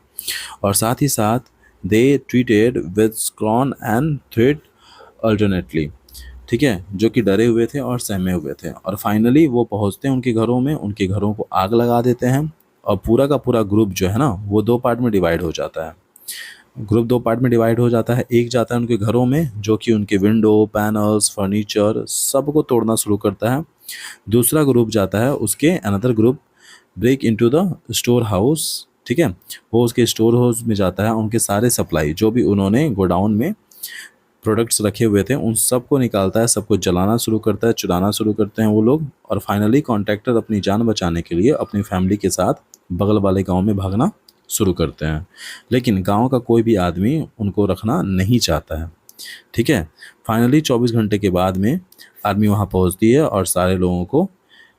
और साथ ही साथ they treated with scorn and dread alternately, ठीक है, जो कि डरे हुए थे और सहमे हुए थे। और फाइनली वो पहुंचते हैं उनके घरों में, उनके घरों को आग लगा देते हैं और पूरा का पूरा ग्रुप जो है ना वो 2 पार्ट में डिवाइड हो जाता है। ग्रुप 2 पार्ट में डिवाइड हो जाता है। एक जाता है उनके घरों में, जो कि उनके विंडो, पैनल्स, फर्नीचर सबको तोड़ना शुरू करता है। दूसरा ग्रुप जाता है उसके another group break into the store house, ठीक है, वो उसके स्टोर हाउस में जाता है, उनके सारे सप्लाई जो भी उन्होंने गोडाउन में प्रोडक्ट्स रखे हुए थे उन सबको निकालता है, सबको जलाना शुरू करता है, चुराना शुरू करते हैं वो लोग। और फाइनली कॉन्ट्रैक्टर अपनी जान बचाने के लिए अपनी फैमिली के साथ बगल वाले गाँव में भागना शुरू करते हैं। लेकिन गांव का कोई भी आदमी उनको रखना नहीं चाहता है, ठीक है। फाइनली 24 घंटे के बाद में आर्मी वहाँ पहुँचती है और सारे लोगों को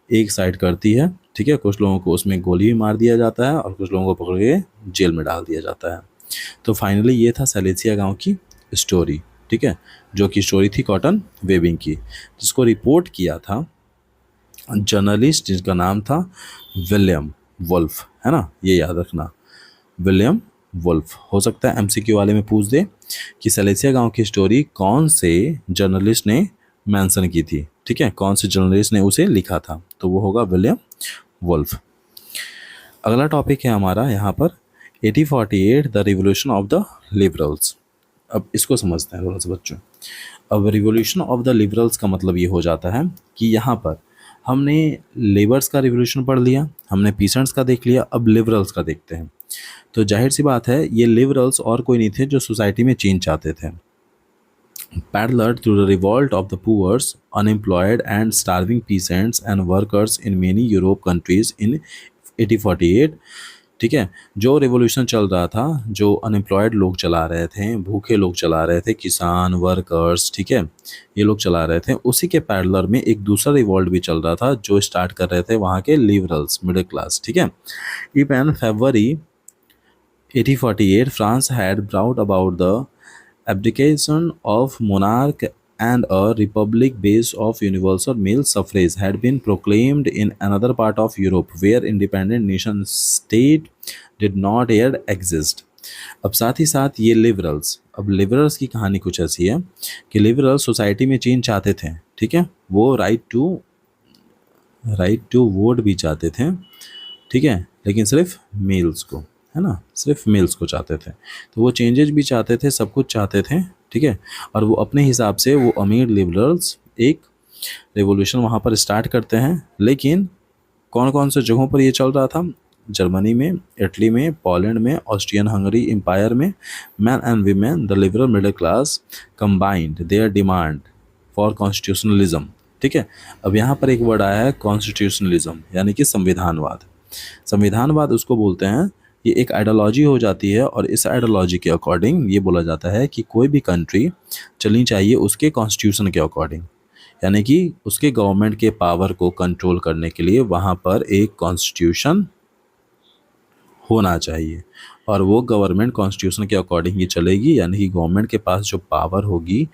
एक साइड करती है, ठीक है। कुछ लोगों को उसमें गोली भी मार दिया जाता है और कुछ लोगों को पकड़ के जेल में डाल दिया जाता है। तो फाइनली ये था सलेसिया गांव की स्टोरी, ठीक है, जो कि स्टोरी थी कॉटन वेविंग की, जिसको रिपोर्ट किया था जर्नलिस्ट जिसका नाम था विलियम वुल्फ, है ना, ये याद रखना, विलियम वुल्फ। हो सकता है एमसीक्यू वाले में पूछ दे कि सलेसिया गांव की स्टोरी कौन से जर्नलिस्ट ने मेंशन की थी, ठीक है, कौन से जर्नलिस्ट ने उसे लिखा था, तो वो होगा विलियम वुल्फ। अगला टॉपिक है हमारा यहाँ पर 1848 the revolution of the liberals. अब इसको समझते हैं थोड़ा सा बच्चों। अब रिवोल्यूशन ऑफ द लिबरल्स का मतलब ये हो जाता है कि यहाँ पर हमने लेबर्स का रिवोल्यूशन पढ़ लिया, हमने पीसेंट्स का देख लिया, अब लिबरल्स का देखते हैं। तो जाहिर सी बात है ये लिबरल्स और कोई नहीं थे जो सोसाइटी में चेंज चाहते थे। Parallel to the revolt of the poor, unemployed and starving peasants and workers in many Europe countries in 1848, ठीक है, जो रिवोल्यूशन चल रहा था, जो अनएम्प्लॉयड लोग चला रहे थे, भूखे लोग चला रहे थे, किसान वर्कर्स, ठीक है, ये लोग चला रहे थे, उसी के पैरेलल में एक दूसरा रिवॉल्ट भी चल रहा था जो स्टार्ट कर रहे थे वहाँ के लिबरल्स, मिडिल क्लास, ठीक है। Even February 1848 France had brought about the abdication of monarch and a republic based of universal male suffrage had been proclaimed in another part of Europe where independent nation state did not yet exist। अब साथ ही साथ ये liberals, अब liberals की कहानी कुछ ऐसी है कि लिबरल्स सोसाइटी में चेंज चाहते थे, ठीक है, वो राइट टू वोट भी चाहते थे, ठीक है, लेकिन सिर्फ मेल्स को, है ना, सिर्फ मेल्स को चाहते थे। तो वो चेंजेस भी चाहते थे, सब कुछ चाहते थे, ठीक है, और वो अपने हिसाब से वो अमीर लिबरल्स एक रेवोल्यूशन वहाँ पर स्टार्ट करते हैं। लेकिन कौन कौन से जगहों पर ये चल रहा था? जर्मनी में, इटली में, पोलैंड में, ऑस्ट्रियन हंगरी एम्पायर में। Man and women the liberal middle class combined their demand for constitutionalism, ठीक है। अब यहाँ पर एक वर्ड आया है कॉन्स्टिट्यूशनलिज्म, यानी कि संविधानवाद। संविधानवाद उसको बोलते हैं, ये एक आइडियोलॉजी हो जाती है और इस आइडियोलॉजी के अकॉर्डिंग ये बोला जाता है कि कोई भी कंट्री चलनी चाहिए उसके कॉन्स्टिट्यूशन के अकॉर्डिंग, यानी कि उसके गवर्नमेंट के पावर को कंट्रोल करने के लिए वहाँ पर एक कॉन्स्टिट्यूशन होना चाहिए और वो गवर्नमेंट कॉन्स्टिट्यूशन के अकॉर्डिंग ही चलेगी, यानी कि गवर्नमेंट के पास जो पावर होगी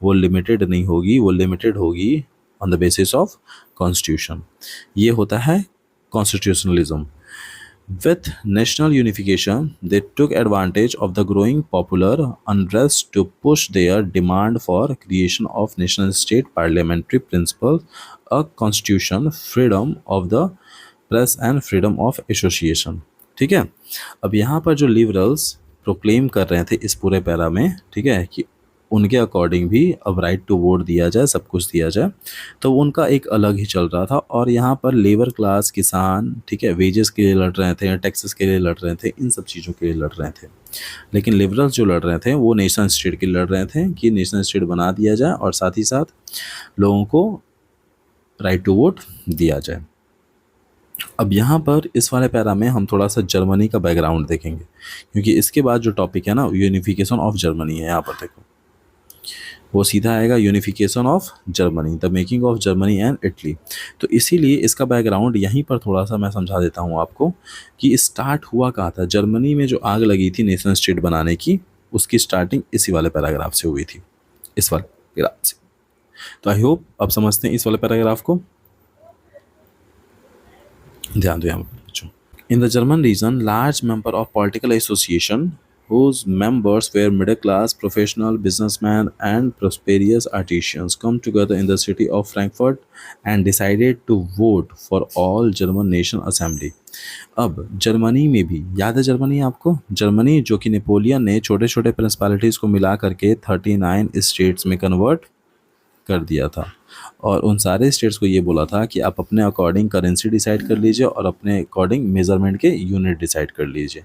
वो लिमिटेड नहीं होगी, वो लिमिटेड होगी on the basis of constitution. ये होता है constitutionalism. With national unification, they took advantage of the growing popular unrest to push their demand for creation of nation-state parliamentary principles, a constitution, freedom of the press and freedom of association। ठीक है, अब यहाँ पर जो liberals proclaim कर रहे थे इस पूरे पैरा में, ठीक है, कि उनके अकॉर्डिंग भी अब राइट टू वोट दिया जाए, सब कुछ दिया जाए, तो उनका एक अलग ही चल रहा था। और यहाँ पर लेबर क्लास, किसान, ठीक है, वेजेस के लिए लड़ रहे थे, टैक्सेस के लिए लड़ रहे थे, इन सब चीज़ों के लिए लड़ रहे थे। लेकिन लिबरल्स जो लड़ रहे थे वो नेशन स्टेट के लिए लड़ रहे थे कि नेशन स्टेट बना दिया जाए और साथ ही साथ लोगों को राइट टू वोट दिया जाए। अब यहाँ पर इस वाले पैरा में हम थोड़ा सा जर्मनी का बैकग्राउंड देखेंगे, क्योंकि इसके बाद जो टॉपिक है ना, यूनिफिकेशन ऑफ जर्मनी है। यहाँ पर देखो, वो सीधा आएगा unification of Germany, the making of Germany and Italy. तो इसीलिए इसका बैकग्राउंड यहीं पर थोड़ा सा मैं समझा देता हूँ आपको कि स्टार्ट हुआ कहाँ था। जर्मनी में जो आग लगी थी नेशन स्टेट बनाने की, उसकी स्टार्टिंग इसी वाले पैराग्राफ से हुई थी, इस वाले पैराग्राफ से। तो आई होप आप समझते हैं इस वाले पैराग्राफ को। ध्यान दो यहाँ पर बच्चों। In the German region large member of political association whose members were middle class, professional, businessmen and prosperous artisans come together in the city of Frankfurt and decided to vote for all German Nation Assembly। अब Germany में भी याद है, Germany आपको, Germany जो कि Napoleon ने छोटे छोटे प्रिंसिपैलिटीज़ को मिला करके 39 स्टेट्स में कन्वर्ट कर दिया था और उन सारे स्टेट्स को ये बोला था कि आप अपने अकॉर्डिंग करेंसी डिसाइड कर लीजिए और अपने अकॉर्डिंग मेजरमेंट के यूनिट डिसाइड कर लीजिए।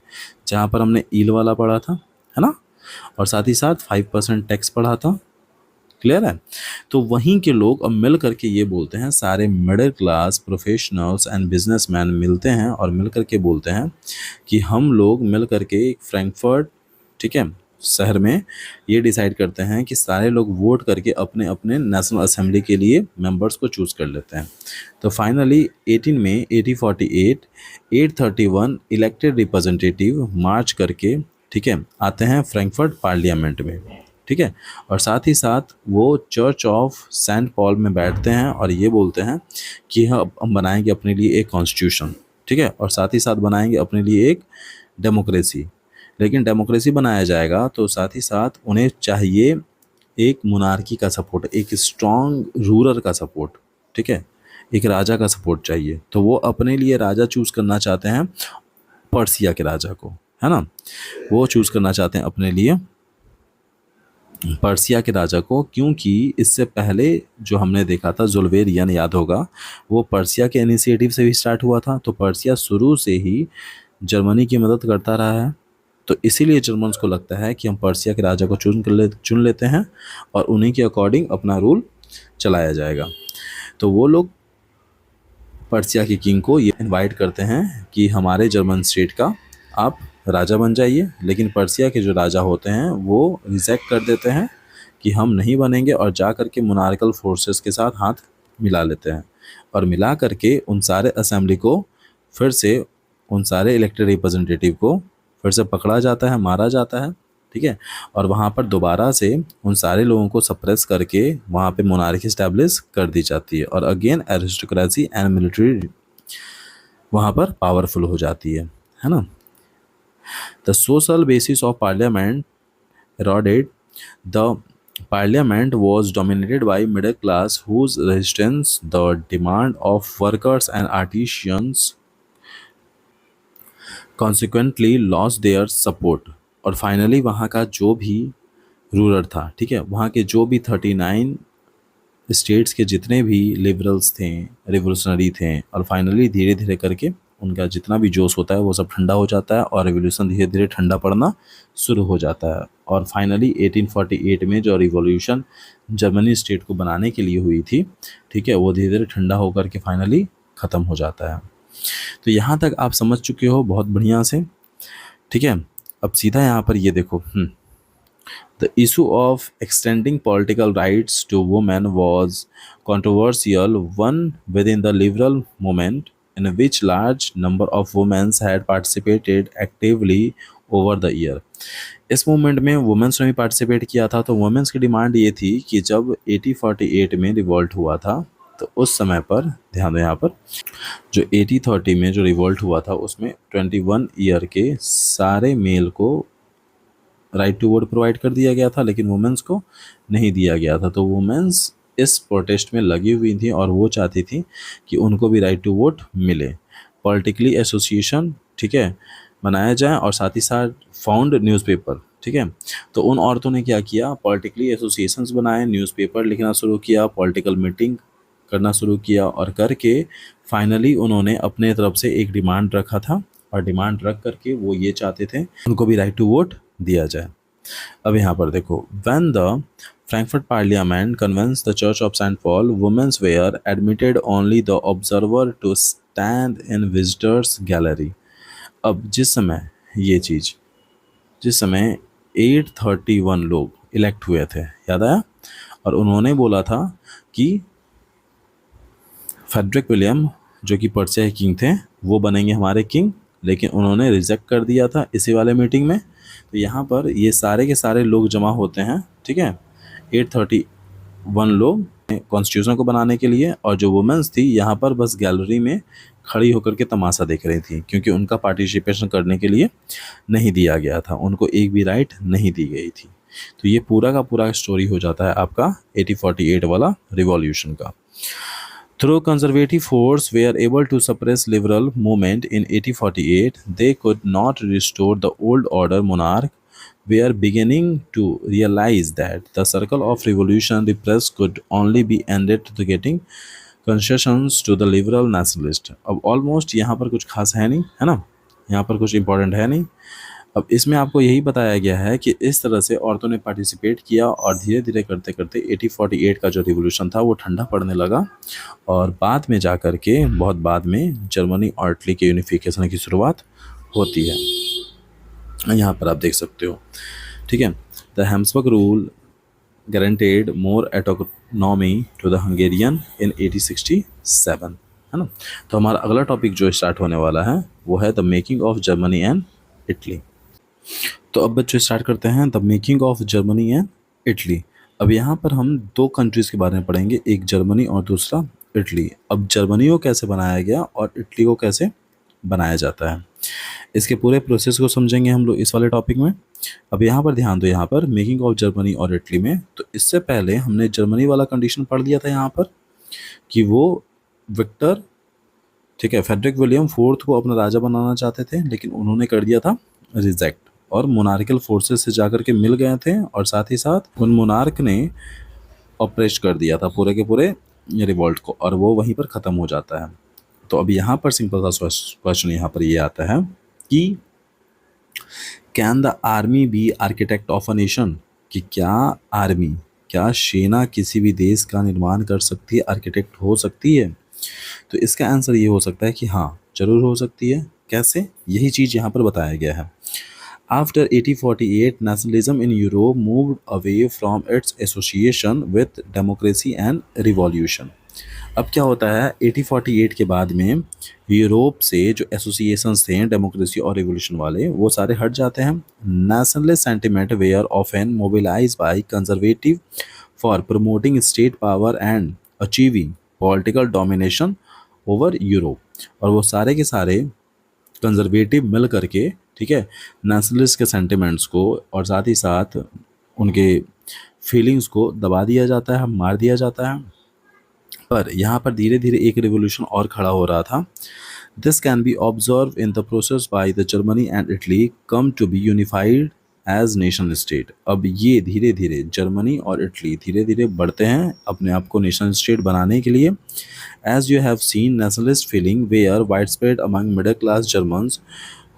जहाँ पर हमने ईल वाला पढ़ा था, है ना, और साथ ही साथ 5% टैक्स पढ़ा था। क्लियर है? तो वहीं के लोग अब मिल करके ये बोलते हैं, सारे middle class professionals and businessman मिलते हैं और मिल करके बोलते हैं कि हम लोग मिल करके फ्रैंकफर्ट, ठीक है, शहर में ये डिसाइड करते हैं कि सारे लोग वोट करके अपने अपने नेशनल असेंबली के लिए मेंबर्स को चूज़ कर लेते हैं। तो फाइनली 18 में 1848 831 इलेक्टेड रिप्रेजेंटेटिव मार्च करके, ठीक है, आते हैं फ्रैंकफर्ट पार्लियामेंट में, ठीक है। और साथ ही साथ वो चर्च ऑफ सेंट पॉल में बैठते हैं और ये बोलते हैं कि हम बनाएंगे अपने लिए एक कॉन्स्टिट्यूशन, ठीक है, और साथ ही साथ बनाएंगे अपने लिए एक डेमोक्रेसी। लेकिन डेमोक्रेसी बनाया जाएगा तो साथ ही साथ उन्हें चाहिए एक मोनार्की का सपोर्ट, एक स्ट्रॉन्ग रूलर का सपोर्ट, ठीक है, एक राजा का सपोर्ट चाहिए। तो वो अपने लिए राजा चूज़ करना चाहते हैं पर्सिया के राजा को, है ना, वो चूज़ करना चाहते हैं अपने लिए पर्सिया के राजा को, क्योंकि इससे पहले जो हमने देखा था जुल्वेरियन, याद होगा, वो पर्सिया के इनिशिएटिव से भी स्टार्ट हुआ था। तो पर्सिया शुरू से ही जर्मनी की मदद करता रहा है, तो इसीलिए जर्मन्स को लगता है कि हम पर्सिया के राजा को चुन लेते हैं और उन्हीं के अकॉर्डिंग अपना रूल चलाया जाएगा। तो वो लोग पर्सिया के किंग को ये इनवाइट करते हैं कि हमारे जर्मन स्टेट का आप राजा बन जाइए, लेकिन पर्सिया के जो राजा होते हैं वो रिजेक्ट कर देते हैं कि हम नहीं बनेंगे, और जा कर के मोनार्कल फोर्सेस के साथ हाथ मिला लेते हैं और मिला करके उन सारे असेंबली को फिर से, उन सारे इलेक्टेड रिप्रेजेंटेटिव को फिर से पकड़ा जाता है, मारा जाता है, ठीक है। और वहाँ पर दोबारा से उन सारे लोगों को सप्रेस करके वहाँ पे मोनार्की इस्टेब्लिश कर दी जाती है और अगेन एरिस्टोक्रेसी एंड मिलिट्री वहाँ पर पावरफुल हो जाती है ना। The social basis of parliament eroded. The parliament was dominated by middle class whose resistance the demand of workers and artisans consequently lost their support। और फाइनली वहाँ का जो भी रूलर था, ठीक है, वहाँ के जो भी 39 स्टेट्स के जितने भी लिबरल्स थे, रिवोल्यूशनरी थे, और फाइनली धीरे धीरे करके उनका जितना भी जोश होता है वो सब ठंडा हो जाता है और रिवोल्यूशन धीरे धीरे ठंडा पड़ना शुरू हो जाता है। और फाइनली 1848 में जो रिवॉल्यूशन जर्मनी स्टेट को बनाने के लिए हुई थी, ठीक है, वो धीरे धीरे ठंडा होकर के फाइनली ख़त्म हो जाता है। तो यहाँ तक आप समझ चुके हो बहुत बढ़िया से, ठीक है। अब सीधा यहाँ पर ये देखो, The issue of extending political rights to women was controversial one within the liberal movement, in which large number of women had participated actively over the year। इस मूवमेंट में वुमेंस ने भी पार्टिसिपेट किया था। तो वुमेंस की demand ये थी कि जब 1848 में रिवॉल्ट हुआ था तो उस समय पर, ध्यान दो यहाँ पर, जो 1830 में जो रिवॉल्ट हुआ था उसमें 21 ईयर के सारे मेल को राइट टू वोट प्रोवाइड कर दिया गया था, लेकिन वुमेंस को नहीं दिया गया था। तो वुमेंस इस प्रोटेस्ट में लगी हुई थी और वो चाहती थी कि उनको भी राइट टू वोट मिले। पॉलिटिकली एसोसिएशन, ठीक है, बनाया जाए और साथ ही साथ फाउंड न्यूज़पेपर, ठीक है। तो उन औरतों ने क्या किया, पॉलिटिकली एसोसिएशंस बनाए, न्यूज़पेपर लिखना शुरू किया, पॉलिटिकल मीटिंग करना शुरू किया और करके फाइनली उन्होंने अपने तरफ से एक डिमांड रखा था और डिमांड रख करके वो ये चाहते थे उनको भी राइट टू वोट दिया जाए। अब यहाँ पर देखो, when the Frankfurt parliament convenes the church of saint Paul, womens were admitted only the observer to stand in visitors gallery. अब जिस समय ये चीज़, जिस समय 831 लोग इलेक्ट हुए थे, याद आया, और उन्होंने बोला था कि फेडरिक विलियम जो कि पर्सिया के किंग थे वो बनेंगे हमारे किंग, लेकिन उन्होंने रिजेक्ट कर दिया था इसी वाले मीटिंग में। तो यहाँ पर ये सारे के सारे लोग जमा होते हैं, ठीक है, 831 लोग कॉन्स्टिट्यूशन को बनाने के लिए, और जो वुमेन्स थी यहाँ पर बस गैलरी में खड़ी होकर के तमाशा देख रही थी, क्योंकि उनका पार्टिसिपेशन करने के लिए नहीं दिया गया था, उनको एक भी राइट नहीं दी गई थी। तो ये पूरा का पूरा स्टोरी हो जाता है आपका 1848 वाला रिवॉल्यूशन का। Though conservative forces were able to suppress liberal movement in 1848, they could not restore the old order. Monarch were beginning to realize that the circle of revolution repressed could only be ended to getting concessions to the liberal nationalist। अब almost यहाँ पर कुछ खास है नहीं, है ना, यहाँ पर कुछ इंपॉर्टेंट है नहीं। अब इसमें आपको यही बताया गया है कि इस तरह से औरतों ने पार्टिसिपेट किया और धीरे धीरे करते करते 1848 का जो रिवॉल्यूशन था वो ठंडा पड़ने लगा, और बाद में जा कर के, बहुत बाद में, जर्मनी और इटली के यूनिफिकेशन की शुरुआत होती है। यहाँ पर आप देख सकते हो ठीक है। The Habsburg rule guaranteed more autonomy to the Hungarian in 1867, है ना। तो हमारा अगला टॉपिक जो स्टार्ट होने वाला है वो है the making of Germany and Italy. तो अब बच्चों स्टार्ट करते हैं the making of Germany and Italy. अब यहाँ पर हम दो कंट्रीज़ के बारे में पढ़ेंगे, एक जर्मनी और दूसरा इटली। अब जर्मनी को कैसे बनाया गया और इटली को कैसे बनाया जाता है, इसके पूरे प्रोसेस को समझेंगे हम लोग इस वाले टॉपिक में। अब यहाँ पर ध्यान दो, यहाँ पर मेकिंग ऑफ जर्मनी और इटली में, तो इससे पहले हमने जर्मनी वाला कंडीशन पढ़ लिया था यहाँ पर कि वो विक्टर, ठीक है, फेडरिक विलियम फोर्थ को अपना राजा बनाना चाहते थे, लेकिन उन्होंने कर दिया था रिजेक्ट और मोनार्कल फोर्सेस से जाकर के मिल गए थे और साथ ही साथ उन मोनार्क ने ऑपरेट कर दिया था पूरे के पूरे रिवॉल्ट को और वो वहीं पर ख़त्म हो जाता है। तो अब यहाँ पर सिंपल सा क्वेश्चन यहाँ पर ये आता है कि can the army be architect of a nation, कि क्या आर्मी, क्या सेना किसी भी देश का निर्माण कर सकती है, आर्किटेक्ट हो सकती है। तो इसका आंसर ये हो सकता है कि हाँ जरूर हो सकती है। कैसे, यही चीज़ यहाँ पर बताया गया है। After 1848 nationalism in Europe moved away from its association with democracy and revolution. अब क्या होता है 1848 के बाद में यूरोप से जो एसोसिएशंस थे डेमोक्रेसी और रिवोल्यूशन वाले वो सारे हट जाते हैं। Nationalist sentiment were often mobilise by conservative for promoting state power and achieving political domination over Europe. और वो सारे के सारे कंजर्वेटिव मिल करके, ठीक है, नेशनलिस्ट के सेंटिमेंट्स को और साथ ही साथ उनके फीलिंग्स को दबा दिया जाता है, मार दिया जाता है। पर यहाँ पर धीरे धीरे एक रिवोल्यूशन और खड़ा हो रहा था। This can be observe in the process by the Germany and Italy come to be unified as nation state. अब ये धीरे धीरे जर्मनी और इटली धीरे धीरे बढ़ते हैं अपने आप को नेशन स्टेट बनाने के लिए। As you have seen nationalist feeling were wide spread among middle class Germans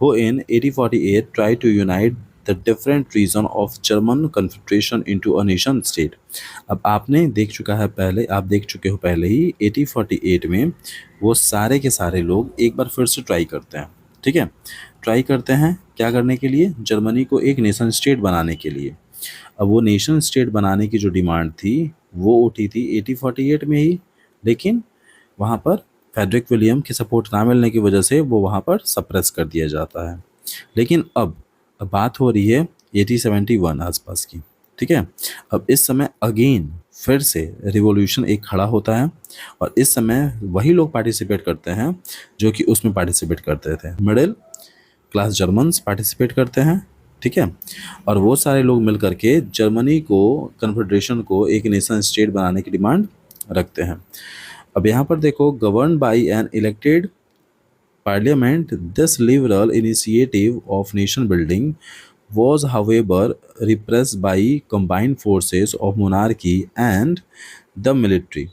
who in 1848 tried to unite the different region of German Confederation into a nation state। अब आपने देख चुका है पहले, आप देख चुके हो पहले ही 1848 में वो सारे के सारे लोग एक बार फिर से ट्राई करते हैं, ठीक है, ट्राई करते हैं क्या करने के लिए, जर्मनी को एक नेशन स्टेट बनाने के लिए। अब वो नेशन स्टेट बनाने की जो डिमांड थी वो उठी थी 1848 में ही, लेकिन वहाँ पर फेडरिक विलियम की सपोर्ट ना मिलने की वजह से वो वहाँ पर सप्रेस कर दिया जाता है। लेकिन अब बात हो रही है 1871 आसपास की, ठीक है। अब इस समय अगेन फिर से रिवॉल्यूशन एक खड़ा होता है और इस समय वही लोग पार्टिसिपेट करते हैं जो कि उसमें पार्टिसिपेट करते थे, मिडिल क्लास जर्मन्स पार्टिसिपेट करते हैं, ठीक है। और वो सारे लोग मिल करके जर्मनी को, कन्फेडरेशन को एक नेशन स्टेट बनाने की डिमांड रखते हैं। अब यहाँ पर देखो, govern by an elected parliament, this liberal initiative of nation building was however repressed by combined forces of monarchy and the military।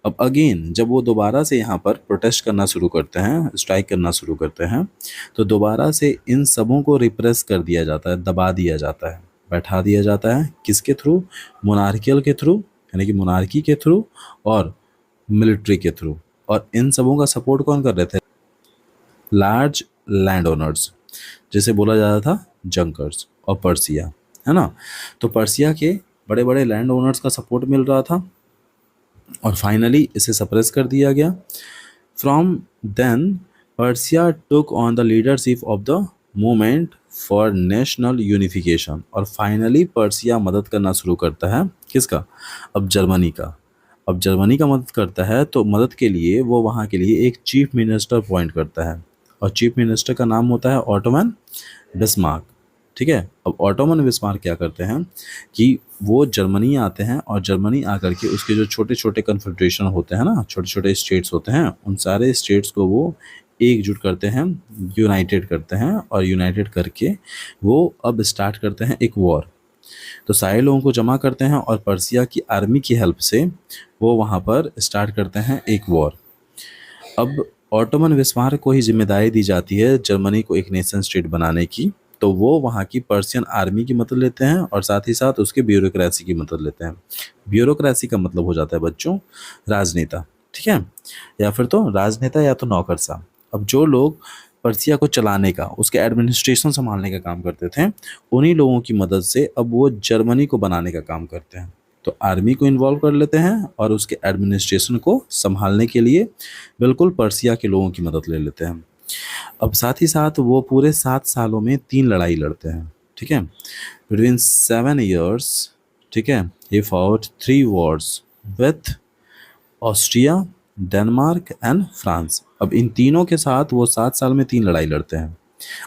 अब अगेन जब वो दोबारा से यहाँ पर प्रोटेस्ट करना शुरू करते हैं, स्ट्राइक करना शुरू करते हैं, तो दोबारा से इन सबों को रिप्रेस कर दिया जाता है, दबा दिया जाता है, बैठा दिया जाता है। किसके थ्रू, मोनार्कियल के थ्रू, यानी कि मोनार्की के थ्रू और मिलिट्री के थ्रू। और इन सबों का सपोर्ट कौन कर रहे थे, लार्ज लैंड ओनर्स, जिसे बोला जाता था जंकर्स और पर्सिया, है ना। तो पर्सिया के बड़े बड़े लैंड ओनर्स का सपोर्ट मिल रहा था और फाइनली इसे सप्रेस कर दिया गया। From then Prussia took on the leadership of the movement for national unification. और फाइनली पर्सिया मदद करना शुरू करता है, किसका, अब जर्मनी का। अब जर्मनी का मदद करता है तो मदद के लिए वो वहाँ के लिए एक चीफ मिनिस्टर अपॉइंट करता है और चीफ मिनिस्टर का नाम होता है ऑटोमन बिस्मार्क, ठीक है। अब ऑटोमन बिस्मार्क क्या करते हैं कि वो जर्मनी आते हैं और जर्मनी आकर के उसके जो छोटे छोटे कन्फेडरेशन होते हैं ना, छोटे छोटे स्टेट्स होते हैं, उन सारे स्टेट्स को वो एकजुट करते हैं, यूनाइटेड करते हैं और यूनाइटेड करके वो अब स्टार्ट करते हैं एक वॉर। तो सारे लोगों को जमा करते हैं और पर्सिया की आर्मी की हेल्प से वो वहाँ पर स्टार्ट करते हैं एक वॉर। अब ऑटोमन बिस्मार्क को ही जिम्मेदारी दी जाती है जर्मनी को एक नेशन स्टेट बनाने की, तो वो वहाँ की पर्शियन आर्मी की मदद लेते हैं और साथ ही साथ उसके ब्यूरोक्रेसी की मदद लेते हैं। ब्यूरोक्रेसी का मतलब हो जाता है बच्चों राजनेता, ठीक है, या फिर तो राजनेता या तो नौकरशाह। अब जो लोग पर्सिया को चलाने का, उसके एडमिनिस्ट्रेशन संभालने का काम करते थे, उन्हीं लोगों की मदद से अब वो जर्मनी को बनाने का काम करते हैं। तो आर्मी को इन्वॉल्व कर लेते हैं और उसके एडमिनिस्ट्रेशन को संभालने के लिए बिल्कुल पर्सिया के लोगों की मदद ले लेते हैं। अब साथ ही साथ वो पूरे 7 सालों में 3 लड़ाई लड़ते हैं, ठीक है, बिटवीन 7 years, ठीक है। He fought 3 wars with Austria, Denmark and France. अब इन तीनों के साथ वो 7 साल में 3 लड़ाई लड़ते हैं।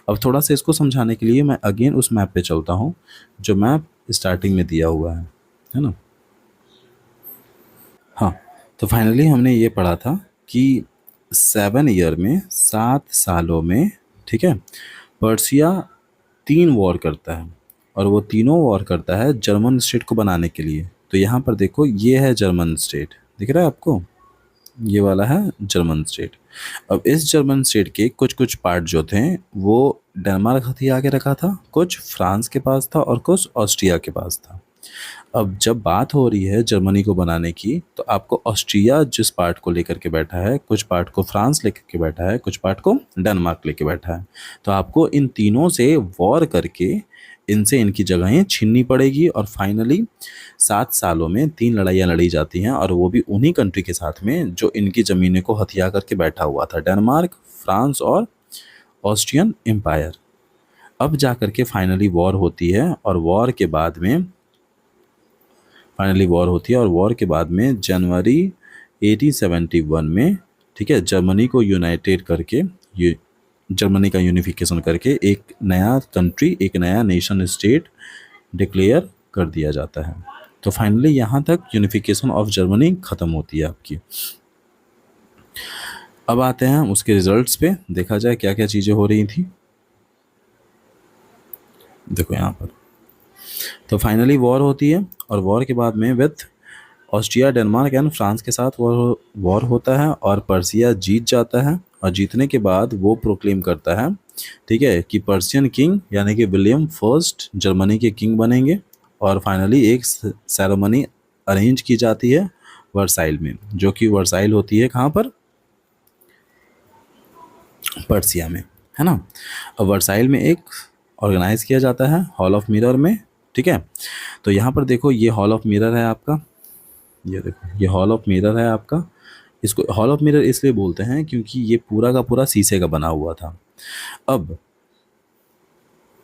अब थोड़ा सा इसको समझाने के लिए मैं अगेन उस मैप पे चलता हूँ जो मैप स्टार्टिंग में दिया हुआ है ना। हाँ, तो फाइनली हमने ये पढ़ा था कि 7 ईयर में, 7 सालों में, ठीक है, पर्सिया 3 वॉर करता है और वो तीनों वॉर करता है जर्मन स्टेट को बनाने के लिए। तो यहाँ पर देखो, ये है जर्मन स्टेट, दिख रहा है आपको, ये वाला है जर्मन स्टेट। अब इस जर्मन स्टेट के कुछ कुछ पार्ट जो थे वो डेनमार्क हथिया के रखा था, कुछ फ्रांस के पास था और कुछ ऑस्ट्रिया के पास था। अब जब बात हो रही है जर्मनी को बनाने की, तो आपको ऑस्ट्रिया जिस पार्ट को लेकर के बैठा है, कुछ पार्ट को फ्रांस लेकर के बैठा है, कुछ पार्ट को डेनमार्क लेके बैठा है, तो आपको इन तीनों से वॉर करके इनसे इनकी जगहें छीननी पड़ेगी और फाइनली 7 सालों में 3 लड़ाइयाँ लड़ी जाती हैं, और वो भी उन्हीं कंट्री के साथ में जो इनकी ज़मीनें को हथिया करके बैठा हुआ था, डेनमार्क, फ्रांस और ऑस्ट्रियन एम्पायर। अब जा कर के फाइनली वॉर होती है और वॉर के बाद में जनवरी 1871 में, ठीक है, जर्मनी को यूनाइटेड करके, ये जर्मनी का यूनिफिकेशन करके एक नया कंट्री, एक नया नेशन स्टेट डिक्लेयर कर दिया जाता है। तो फाइनली यहाँ तक यूनिफिकेशन ऑफ जर्मनी ख़त्म होती है आपकी। अब आते हैं उसके रिजल्ट्स पे, देखा जाए क्या क्या चीज़ें हो रही थी। देखो यहाँ पर, तो फाइनली वॉर होती है और वॉर के बाद में with Austria, Denmark and France के साथ वॉर होता है और पर्सिया जीत जाता है। और जीतने के बाद वो प्रोक्लेम करता है, ठीक है, कि पर्शियन किंग यानी कि विलियम फर्स्ट जर्मनी के किंग बनेंगे। और फाइनली एक सेरेमनी अरेंज की जाती है वर्साइल में, जो कि वर्साइल होती है कहाँ पर, पर्सिया में, है ना। अब वर्साइल में एक ऑर्गेनाइज किया जाता है हॉल ऑफ मिरर में, ठीक है। तो यहाँ पर देखो, ये हॉल ऑफ मिरर है आपका, ये देखो, ये हॉल ऑफ मिरर है आपका। इसको हॉल ऑफ मिरर इसलिए बोलते हैं क्योंकि ये पूरा का पूरा शीशे का बना हुआ था। अब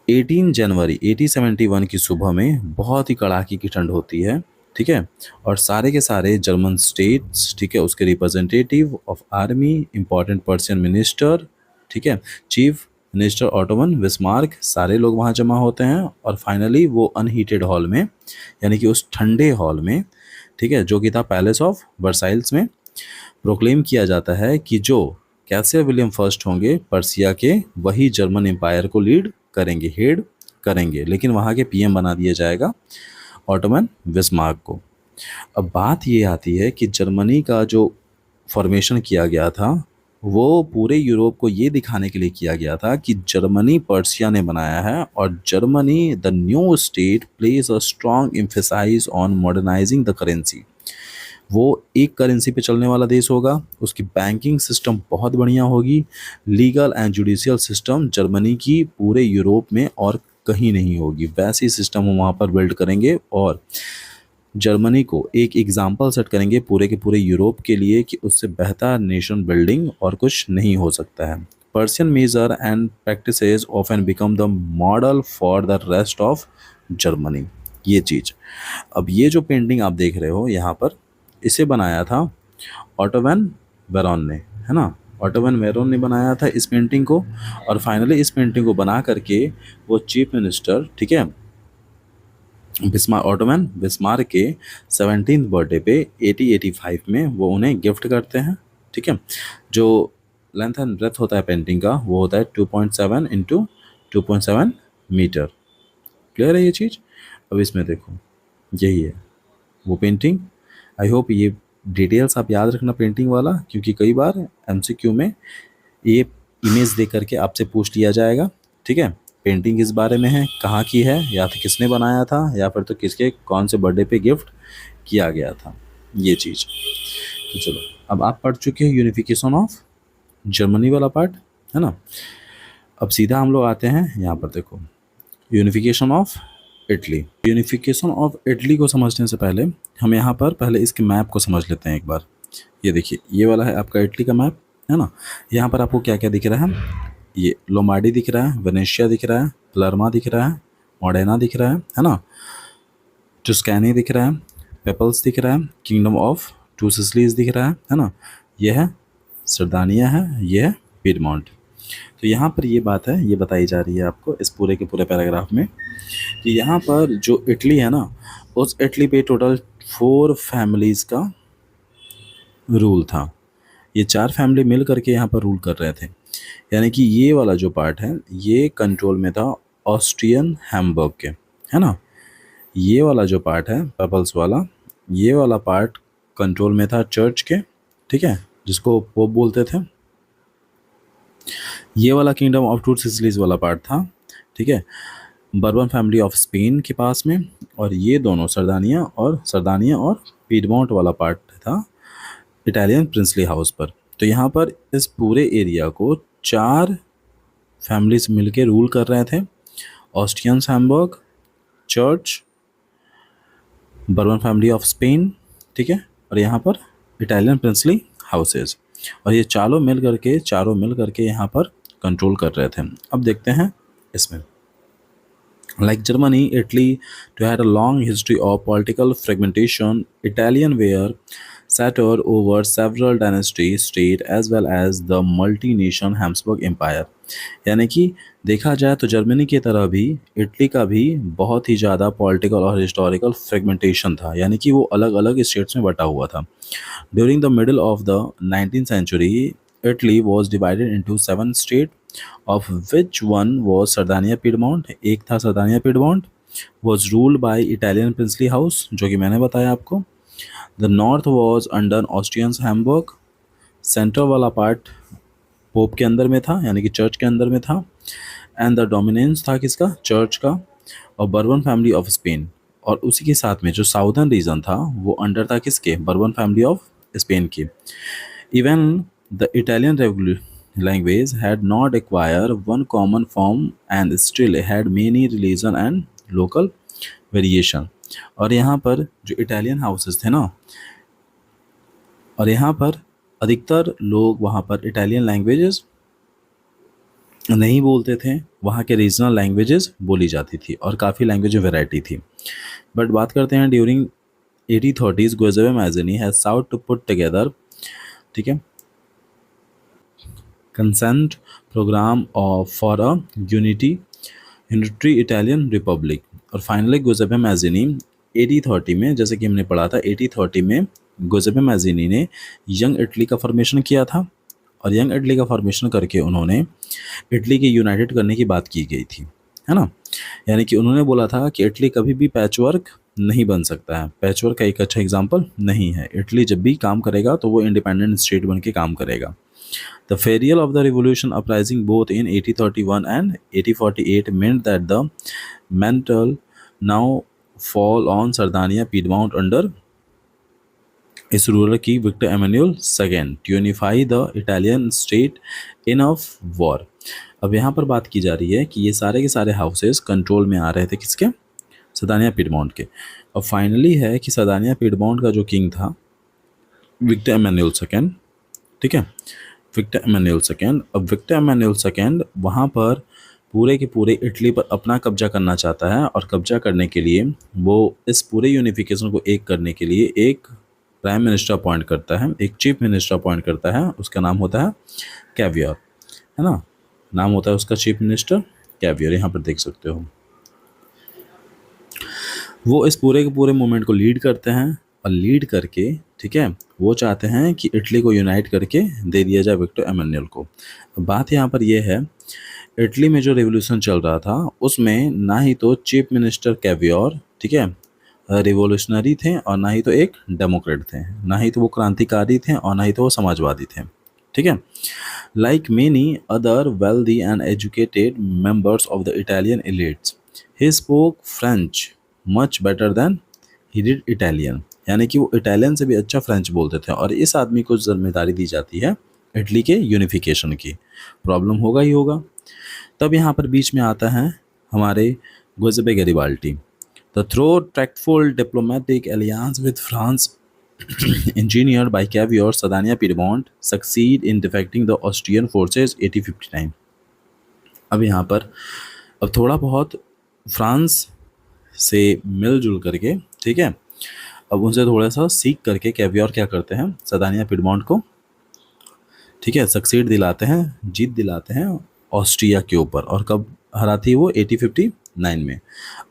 18 जनवरी 1871 की सुबह में बहुत ही कड़ाके की ठंड होती है, ठीक है, और सारे के सारे जर्मन स्टेट्स, ठीक है, उसके representative of army, important person minister, ठीक है, चीफ मिनिस्टर ऑटोमन बिस्मार्क, सारे लोग वहाँ जमा होते हैं। और फाइनली वो अनहीटेड हॉल में, यानी कि उस ठंडे हॉल में, ठीक है, जो कि था पैलेस ऑफ वर्साइल्स में, प्रोक्लेम किया जाता है कि जो कैसर विलियम फर्स्ट होंगे पर्सिया के, वही जर्मन एम्पायर को लीड करेंगे, हेड करेंगे, लेकिन वहाँ के पीएम बना दिया जाएगा ऑटोमन बिस्मार्क को। अब बात ये आती है कि जर्मनी का जो फॉर्मेशन किया गया था वो पूरे यूरोप को ये दिखाने के लिए किया गया था कि जर्मनी पर्सिया ने बनाया है, और Germany the new state place a strong emphasise on modernising the currency. वो एक करेंसी पे चलने वाला देश होगा, उसकी बैंकिंग सिस्टम बहुत बढ़िया होगी, legal and judicial system Germany की पूरे यूरोप में और कहीं नहीं होगी, वैसी सिस्टम वो वहाँ पर बिल्ड करेंगे और जर्मनी को एक एग्जाम्पल सेट करेंगे पूरे के पूरे यूरोप के लिए कि उससे बेहतर नेशन बिल्डिंग और कुछ नहीं हो सकता है। Prussian measure and practices often become the model for the rest of Germany, ये चीज़। अब ये जो पेंटिंग आप देख रहे हो यहाँ पर, इसे बनाया था ऑटो वैन बेरॉन ने, है ना, ऑटो वैन बेरॉन ने बनाया था इस पेंटिंग को। और फाइनली इस पेंटिंग को बना करके वो चीफ मिनिस्टर, ठीक है, ऑटोमन बिस्मार्क के 17th बर्थडे पे 1885 में वो उन्हें गिफ्ट करते हैं, ठीक है। जो लेंथ एंड ब्रेथ होता है पेंटिंग का वो होता है 2.7 इंटू 2.7 मीटर। क्लियर है ये चीज़। अब इसमें देखो, यही है वो पेंटिंग। आई होप ये डिटेल्स आप याद रखना पेंटिंग वाला, क्योंकि कई बार एमसीक्यू में ये इमेज दे करके आपसे पूछ लिया जाएगा, ठीक है। पेंटिंग किस बारे में है, कहाँ की है, या तो किसने बनाया था, या फिर तो किसके कौन से बर्थडे पे गिफ्ट किया गया था, ये चीज़। तो चलो, अब आप पढ़ चुके हैं यूनिफिकेशन ऑफ जर्मनी वाला पार्ट। है ना। अब सीधा हम लोग आते हैं यहाँ पर, देखो unification of Italy. Unification of Italy को समझने से पहले हम यहाँ पर पहले इसके मैप को समझ लेते हैं एक बार। ये देखिए, ये वाला है आपका इटली का मैप, है ना। यहाँ पर आपको क्या क्या दिख रहा है, ये लोमार्डी दिख रहा है, वेनेशिया दिख रहा है, पलर्मा दिख रहा है, मॉडेना दिख रहा है ना, टस्कैनी दिख रहा है, पेपल्स दिख रहा है, किंगडम ऑफ टू सिसिलीज दिख रहा है ना। यह है सरदानिया है, यह है पीडमोंट। तो यहाँ पर ये बात है, ये बताई जा रही है आपको इस पूरे के पूरे पैराग्राफ में कि यहाँ पर जो इटली है ना, उस इटली पे टोटल 4 फैमिलीज़ का रूल था। ये 4 फैमिली मिल करके यहाँ पर रूल कर रहे थे। यानी कि ये वाला जो पार्ट है ये कंट्रोल में था ऑस्ट्रियन हैम्बर्ग के, है ना। ये वाला जो पार्ट है पेपल्स वाला, ये वाला पार्ट कंट्रोल में था चर्च के, ठीक है, जिसको पोप बोलते थे। ये वाला किंगडम ऑफ टू सिसिलीज वाला पार्ट था, ठीक है, बर्बन फैमिली ऑफ स्पेन के पास में। और ये दोनों सरदानिया और पीडमोंट वाला पार्ट था इटालियन प्रिंसली हाउस पर। तो यहाँ पर इस पूरे एरिया को 4 फैमिलीज मिलके रूल कर रहे थे, Austrian Hamburg, church, bourbon family of Spain, ठीक है, और यहाँ पर इटालियन प्रिंसली हाउसेस। और ये चारों मिल करके यहाँ पर कंट्रोल कर रहे थे। अब देखते हैं इसमें, like Germany, Italy to had a long history of political fragmentation. Italian were scattered over several dynasty state as well as the multi-nation Habsburg Empire. यानी कि देखा जाए तो जर्मनी की तरह भी इटली का भी बहुत ही ज़्यादा पॉलिटिकल और हिस्टोरिकल फ्रेगमेंटेशन था, यानी कि वो अलग अलग स्टेट्स में बटा हुआ था। During the middle of the 19th century, Italy was divided into 7 states, of which one was Sardinia Piedmont, एक था सरदानिया piedmont, was ruled by Italian princely house, जो कि मैंने बताया आपको। The north was under Austrian Hamburg, central वाला part pope के अंदर में था, यानी कि चर्च के अंदर में था, एंड द डोमिनेंस था किसका, चर्च का, और बर्बन फैमिली ऑफ स्पेन। और उसी के साथ में जो साउदर्न रीजन था वो अंडर था किसके, बर्बन फैमिली ऑफ स्पेन की। Even the Italian language had not acquired one common form and still had many religion and local variation। और यहाँ पर जो इटालियन हाउसेस थे ना, और यहाँ पर अधिकतर लोग वहाँ पर इटालियन लैंग्वेजेस नहीं बोलते थे, वहाँ के रीजनल लैंग्वेजेस बोली जाती थी और काफ़ी लैंग्वेज वैरायटी थी। बट बात करते हैं during 1830s, Giuseppe Mazzini has sought to put together, ठीक है, consent programme for a unitary Italian republic. और फाइनली गुइसेपे मैज़िनी 1830 में, जैसे कि हमने पढ़ा था, 1830 में गुइसेपे मैज़िनी ने यंग इटली का फॉर्मेशन किया था। और यंग इटली का फॉर्मेशन करके उन्होंने इटली के यूनाइटेड करने की बात की गई थी, है ना। यानी कि उन्होंने बोला था कि इटली कभी भी पैचवर्क नहीं बन सकता है, पैचवर्क का एक अच्छा एग्जांपल नहीं है। इटली जब भी काम करेगा तो वो इंडिपेंडेंट स्टेट बन के काम करेगा। The failure of the revolution uprising both in 1831 and 1848 meant that the mantle now fall on Sardinia Piedmont under इस रूलर की Victor Emmanuel second to unify the Italian state in of war. अब यहाँ पर बात की जा रही है कि ये सारे के सारे हाउसेस कंट्रोल में आ रहे थे किसके, सरदानिया पीडमोंट के। अब फाइनली है कि सरदानिया पीडमोंट का जो किंग था विक्टर एमेनुअल सेकेंड, ठीक है, विक्टर एमेनुअल सेकेंड। अब विक्टर एमेनुअल सेकेंड वहाँ पर पूरे के पूरे इटली पर अपना कब्जा करना चाहता है, और कब्जा करने के लिए वो इस पूरे यूनिफिकेशन को एक करने के लिए एक प्राइम मिनिस्टर अपॉइंट करता है, एक चीफ मिनिस्टर अपॉइंट करता है, उसका नाम होता है कैवियर, है ना, नाम होता है उसका चीफ मिनिस्टर कैवियर, यहाँ पर देख सकते हो। वो इस पूरे के पूरे मूवमेंट को लीड करते हैं, और लीड करके, ठीक है, वो चाहते हैं कि इटली को यूनाइट करके दे दिया जाए विक्टर एमेनुअल को। बात यहाँ पर यह है, इटली में जो रेवोल्यूशन चल रहा था उसमें ना ही तो चीफ मिनिस्टर कैवियर, ठीक है, रिवोल्यूशनरी थे, और ना ही तो एक डेमोक्रेट थे, ना ही तो वो क्रांतिकारी थे, और ना ही तो वो समाजवादी थे, ठीक है। Like many other wealthy and educated members of the Italian elites, he spoke French much better than he did Italian. यानी कि वो इटालियन से भी अच्छा फ्रेंच बोलते थे। और इस आदमी को जिम्मेदारी दी जाती है इटली के यूनिफिकेशन की। प्रॉब्लम होगा ही होगा। तब यहाँ पर बीच में आता है हमारे Giuseppe Garibaldi. The through tactful diplomatic alliance with France engineered by Caviar Sadania Piedmont succeed in defecting the Austrian forces 1859। अब यहाँ पर अब थोड़ा बहुत फ्रांस से मिलजुल करके, ठीक है, अब उनसे थोड़ा सा सीख करके कैवियर क्या करते हैं, सदानिया पिडमॉन्ट को, ठीक है, सक्सीड दिलाते हैं, जीत दिलाते हैं ऑस्ट्रिया के ऊपर। और कब हराती है वो, 1859 में।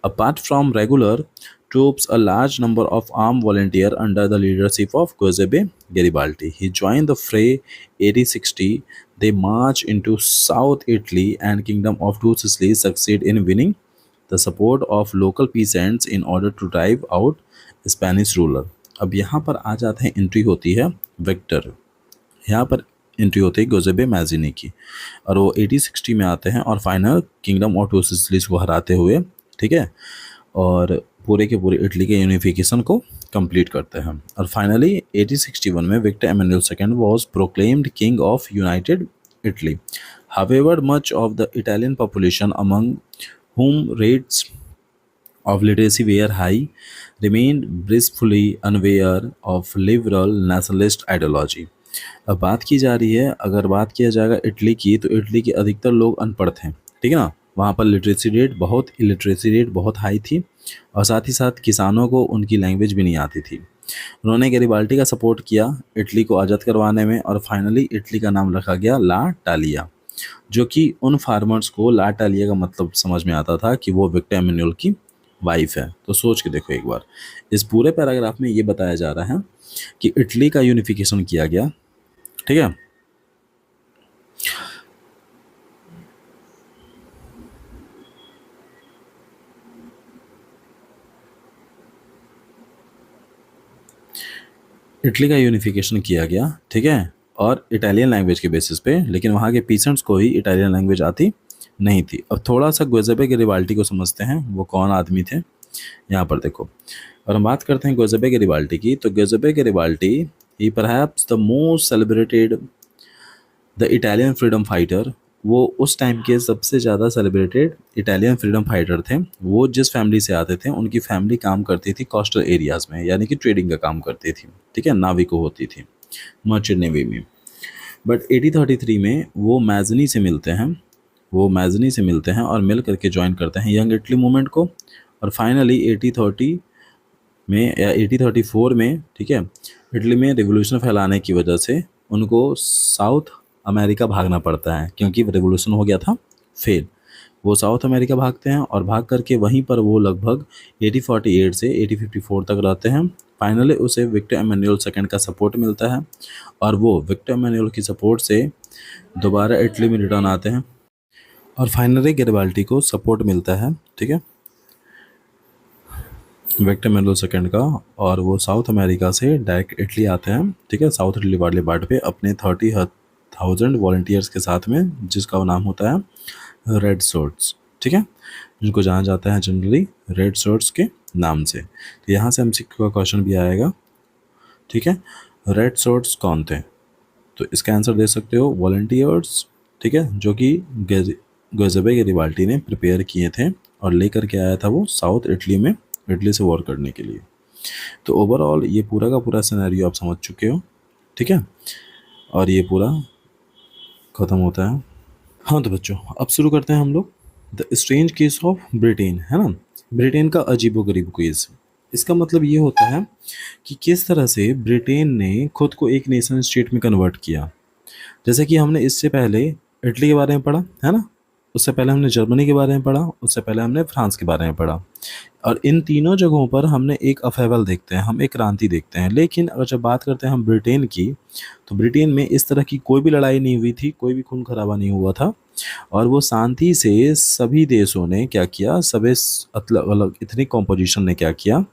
Apart from regular troops, a large number of armed volunteers under the leadership of Giuseppe Garibaldi. He joined the fray 1860. They march into South Italy and Kingdom of Two Sicilies succeed in winning the support of local peasants in order to drive out Spanish ruler। अब यहाँ पर आ जाते हैं, entry होती है Victor, यहाँ पर entry होती है गोजेबे मैजिनी की, और वो 1860 में आते हैं और final kingdom of two Sicilies को हराते हुए, ठीक है, और पूरे के पूरे इटली के यूनिफिकेशन को कंप्लीट करते हैं। और फाइनली 1861 में Victor Emmanuel second was proclaimed king of United Italy. However much of the Italian population among whom rates of literacy were high remained blissfully unaware of liberal nationalist ideology। अब बात की जा रही है, अगर बात किया जाएगा इटली की, तो इटली के अधिकतर लोग अनपढ़ थे, ठीक है ना, वहाँ पर इलिटरेसी रेट बहुत हाई थी, और साथ ही साथ किसानों को उनकी लैंग्वेज भी नहीं आती थी। उन्होंने गैरिबाल्डी का सपोर्ट किया इटली को आज़ाद करवाने में, और फाइनली इटली का नाम रखा गया ला टालिया, जो कि उन फार्मर्स को ला टालिया का मतलब समझ में आता था कि वो विक्टर एमेनुएल की वाइफ है। तो सोच के देखो एक बार, इस पूरे पैराग्राफ में ये बताया जा रहा है कि इटली का यूनिफिकेशन किया गया, ठीक है। इटली का यूनिफिकेशन किया गया, ठीक है, और इटालियन लैंग्वेज के बेसिस पे, लेकिन वहाँ के पीसेंट्स को ही इटालियन लैंग्वेज आती नहीं थी। अब थोड़ा सा गुइसेपे गैरिबाल्डी को समझते हैं, वो कौन आदमी थे, यहाँ पर देखो। और हम बात करते हैं गुइसेपे गैरिबाल्डी की, तो गुइसेपे गैरिबाल्डी ही perhaps the most celebrated the Italian freedom fighter. वो उस टाइम के सबसे ज़्यादा सेलिब्रेटेड इटालियन फ्रीडम फाइटर थे। वो जिस फैमिली से आते थे, उनकी फैमिली काम करती थी कोस्टल एरियाज़ में, यानी कि ट्रेडिंग का काम करती थी, ठीक है, नाविको होती थी मर्चेंट नेवी में। बट 1833 में वो मैजनी से मिलते हैं और मिल करके ज्वाइन करते हैं यंग इटली मूवमेंट को। और फाइनली 1830 में या 1834 में, ठीक है, इटली में रिवोल्यूशन फैलाने की वजह से उनको साउथ अमेरिका भागना पड़ता है, क्योंकि रिवोल्यूशन हो गया था फेल। वो साउथ अमेरिका भागते हैं और भाग करके वहीं पर वो लगभग 1848 से 1854 तक रहते हैं। फाइनली उसे विक्टर एमेनुएल सेकंड का सपोर्ट मिलता है, और वो विक्टर एमेनुएल की सपोर्ट से दोबारा इटली में रिटर्न आते हैं, और फाइनली गैरिबाल्डी को सपोर्ट मिलता है, ठीक है, विक्टर एमेनुएल सेकंड का, और वो साउथ अमेरिका से डायरेक्ट इटली आते हैं, ठीक है, साउथ इटली वाले पार्ट पे अपने 30,000 वॉलंटियर्स के साथ में, जिसका नाम होता है रेड शर्ट्स, ठीक है, जिनको जाना जाता है जनरली रेड शर्ट्स के नाम से। तो यहाँ से एमसीक्यू का क्वेश्चन भी आएगा, ठीक है, रेड शर्ट्स कौन थे, तो इसका आंसर दे सकते हो वॉलंटियर्स, ठीक है, जो कि गुइसेपे गैरिबाल्डी ने प्रिपेयर किए थे और लेकर के आया था वो साउथ इटली में इटली से वॉर करने के लिए। तो ओवरऑल ये पूरा का पूरा सिनेरियो आप समझ चुके हो, ठीक है, और ये पूरा ख़त्म होता है। हाँ तो बच्चों, अब शुरू करते हैं हम लोग the strange case of Britain, है ना, ब्रिटेन का अजीबोगरीब केस। इसका मतलब ये होता है कि किस तरह से ब्रिटेन ने खुद को एक नेशन स्टेट में कन्वर्ट किया। जैसे कि हमने इससे पहले इटली के बारे में पढ़ा, है ना, उससे पहले हमने जर्मनी के बारे में पढ़ा, उससे पहले हमने फ्रांस के बारे में पढ़ा, और इन तीनों जगहों पर हमने एक अफेवल देखते हैं, हम एक क्रांति देखते हैं। लेकिन अगर जब बात करते हैं हम ब्रिटेन की, तो ब्रिटेन में इस तरह की कोई भी लड़ाई नहीं हुई थी, कोई भी खून खराबा नहीं हुआ था, और वो शांति से सभी देशों ने क्या किया, सभी अलग अलग इतनी कॉम्पोजिशन ने क्या किया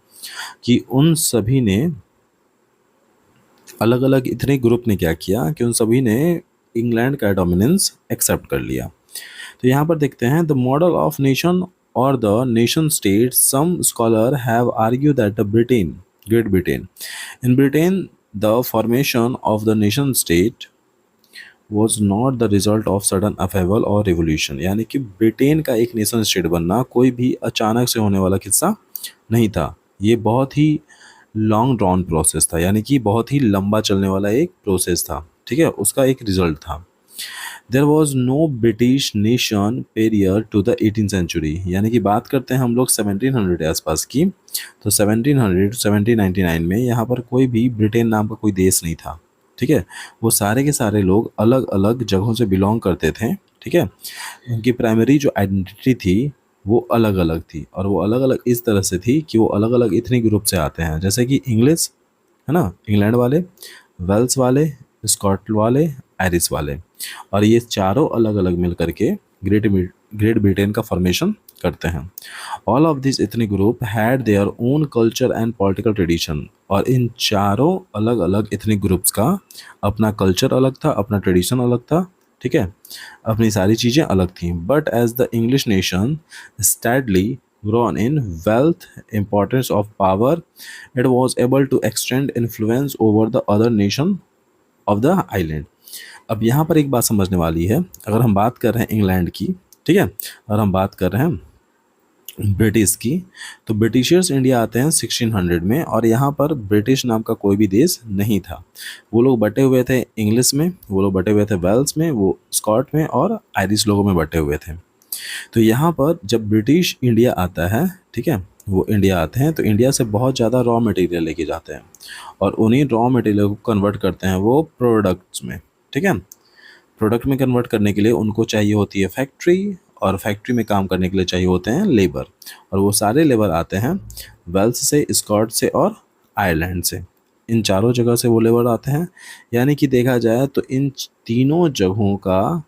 कि उन सभी ने अलग अलग इतने ग्रुप ने क्या किया कि उन सभी ने इंग्लैंड का डोमिनेंस एक्सेप्ट कर लिया। तो यहाँ पर देखते हैं द मॉडल ऑफ नेशन और the nation state. Some scholar have argue that the great Britain in Britain the formation of the nation state was not the result of sudden upheaval or revolution, यानी कि Britain का एक nation state बनना कोई भी अचानक से होने वाला किस्सा नहीं था। ये बहुत ही लॉन्ग ड्रॉन प्रोसेस था, यानी कि बहुत ही लंबा चलने वाला एक प्रोसेस था, ठीक है, उसका एक रिजल्ट था। There was no British nation prior to the 18th century, यानी कि बात करते हैं हम लोग 1700 के आसपास की, तो 1700 टू 1799 में यहाँ पर कोई भी ब्रिटेन नाम का कोई देश नहीं था, ठीक है। वो सारे के सारे लोग अलग अलग जगहों से बिलोंग करते थे, ठीक है। उनकी प्राइमरी जो आइडेंटिटी थी वो अलग अलग थी, और वो अलग अलग इस तरह से थी कि वो अलग अलग इतने ग्रुप से आते हैं, जैसे कि इंग्लिश है ना, इंग्लैंड वाले, वेल्स वाले, स्कॉट वाले, आयरिश वाले, और ये चारों अलग अलग मिल करके ग्रेट ब्रिटेन का फॉर्मेशन करते हैं। ऑल ऑफ दिस इतने group had their own culture and political tradition, और इन चारों अलग अलग इतने ग्रुप्स का अपना कल्चर अलग था, अपना ट्रेडिशन अलग था, ठीक है, अपनी सारी चीज़ें अलग थी। But as the English nation steadily grown in wealth, importance of power, it was able to extend influence over the other nation of the island. अब यहाँ पर एक बात समझने वाली है, अगर हम बात कर रहे हैं इंग्लैंड की, ठीक है, और हम बात कर रहे हैं ब्रिटिश की, तो ब्रिटिशर्स इंडिया आते हैं 1600 में, और यहाँ पर ब्रिटिश नाम का कोई भी देश नहीं था। वो लोग बटे हुए थे इंग्लिश में, वो लोग बटे हुए थे वेल्स में, वो स्कॉट में और आयरिश लोगों में बटे हुए थे। तो यहाँ पर जब ब्रिटिश इंडिया आता है, ठीक है, वो इंडिया आते हैं तो इंडिया से बहुत ज़्यादा रॉ मटेरियल लेके जाते हैं, और उन्हीं रॉ मटेरियल को कन्वर्ट करते हैं वो प्रोडक्ट्स में, ठीक है। प्रोडक्ट में कन्वर्ट करने के लिए उनको चाहिए होती है फैक्ट्री, और फैक्ट्री में काम करने के लिए चाहिए होते हैं लेबर, और वो सारे लेबर आते हैं वेल्स से, स्कॉट से और आयरलैंड से। इन चारों जगह से वो लेबर आते हैं, यानी कि देखा जाए तो इन तीनों जगहों का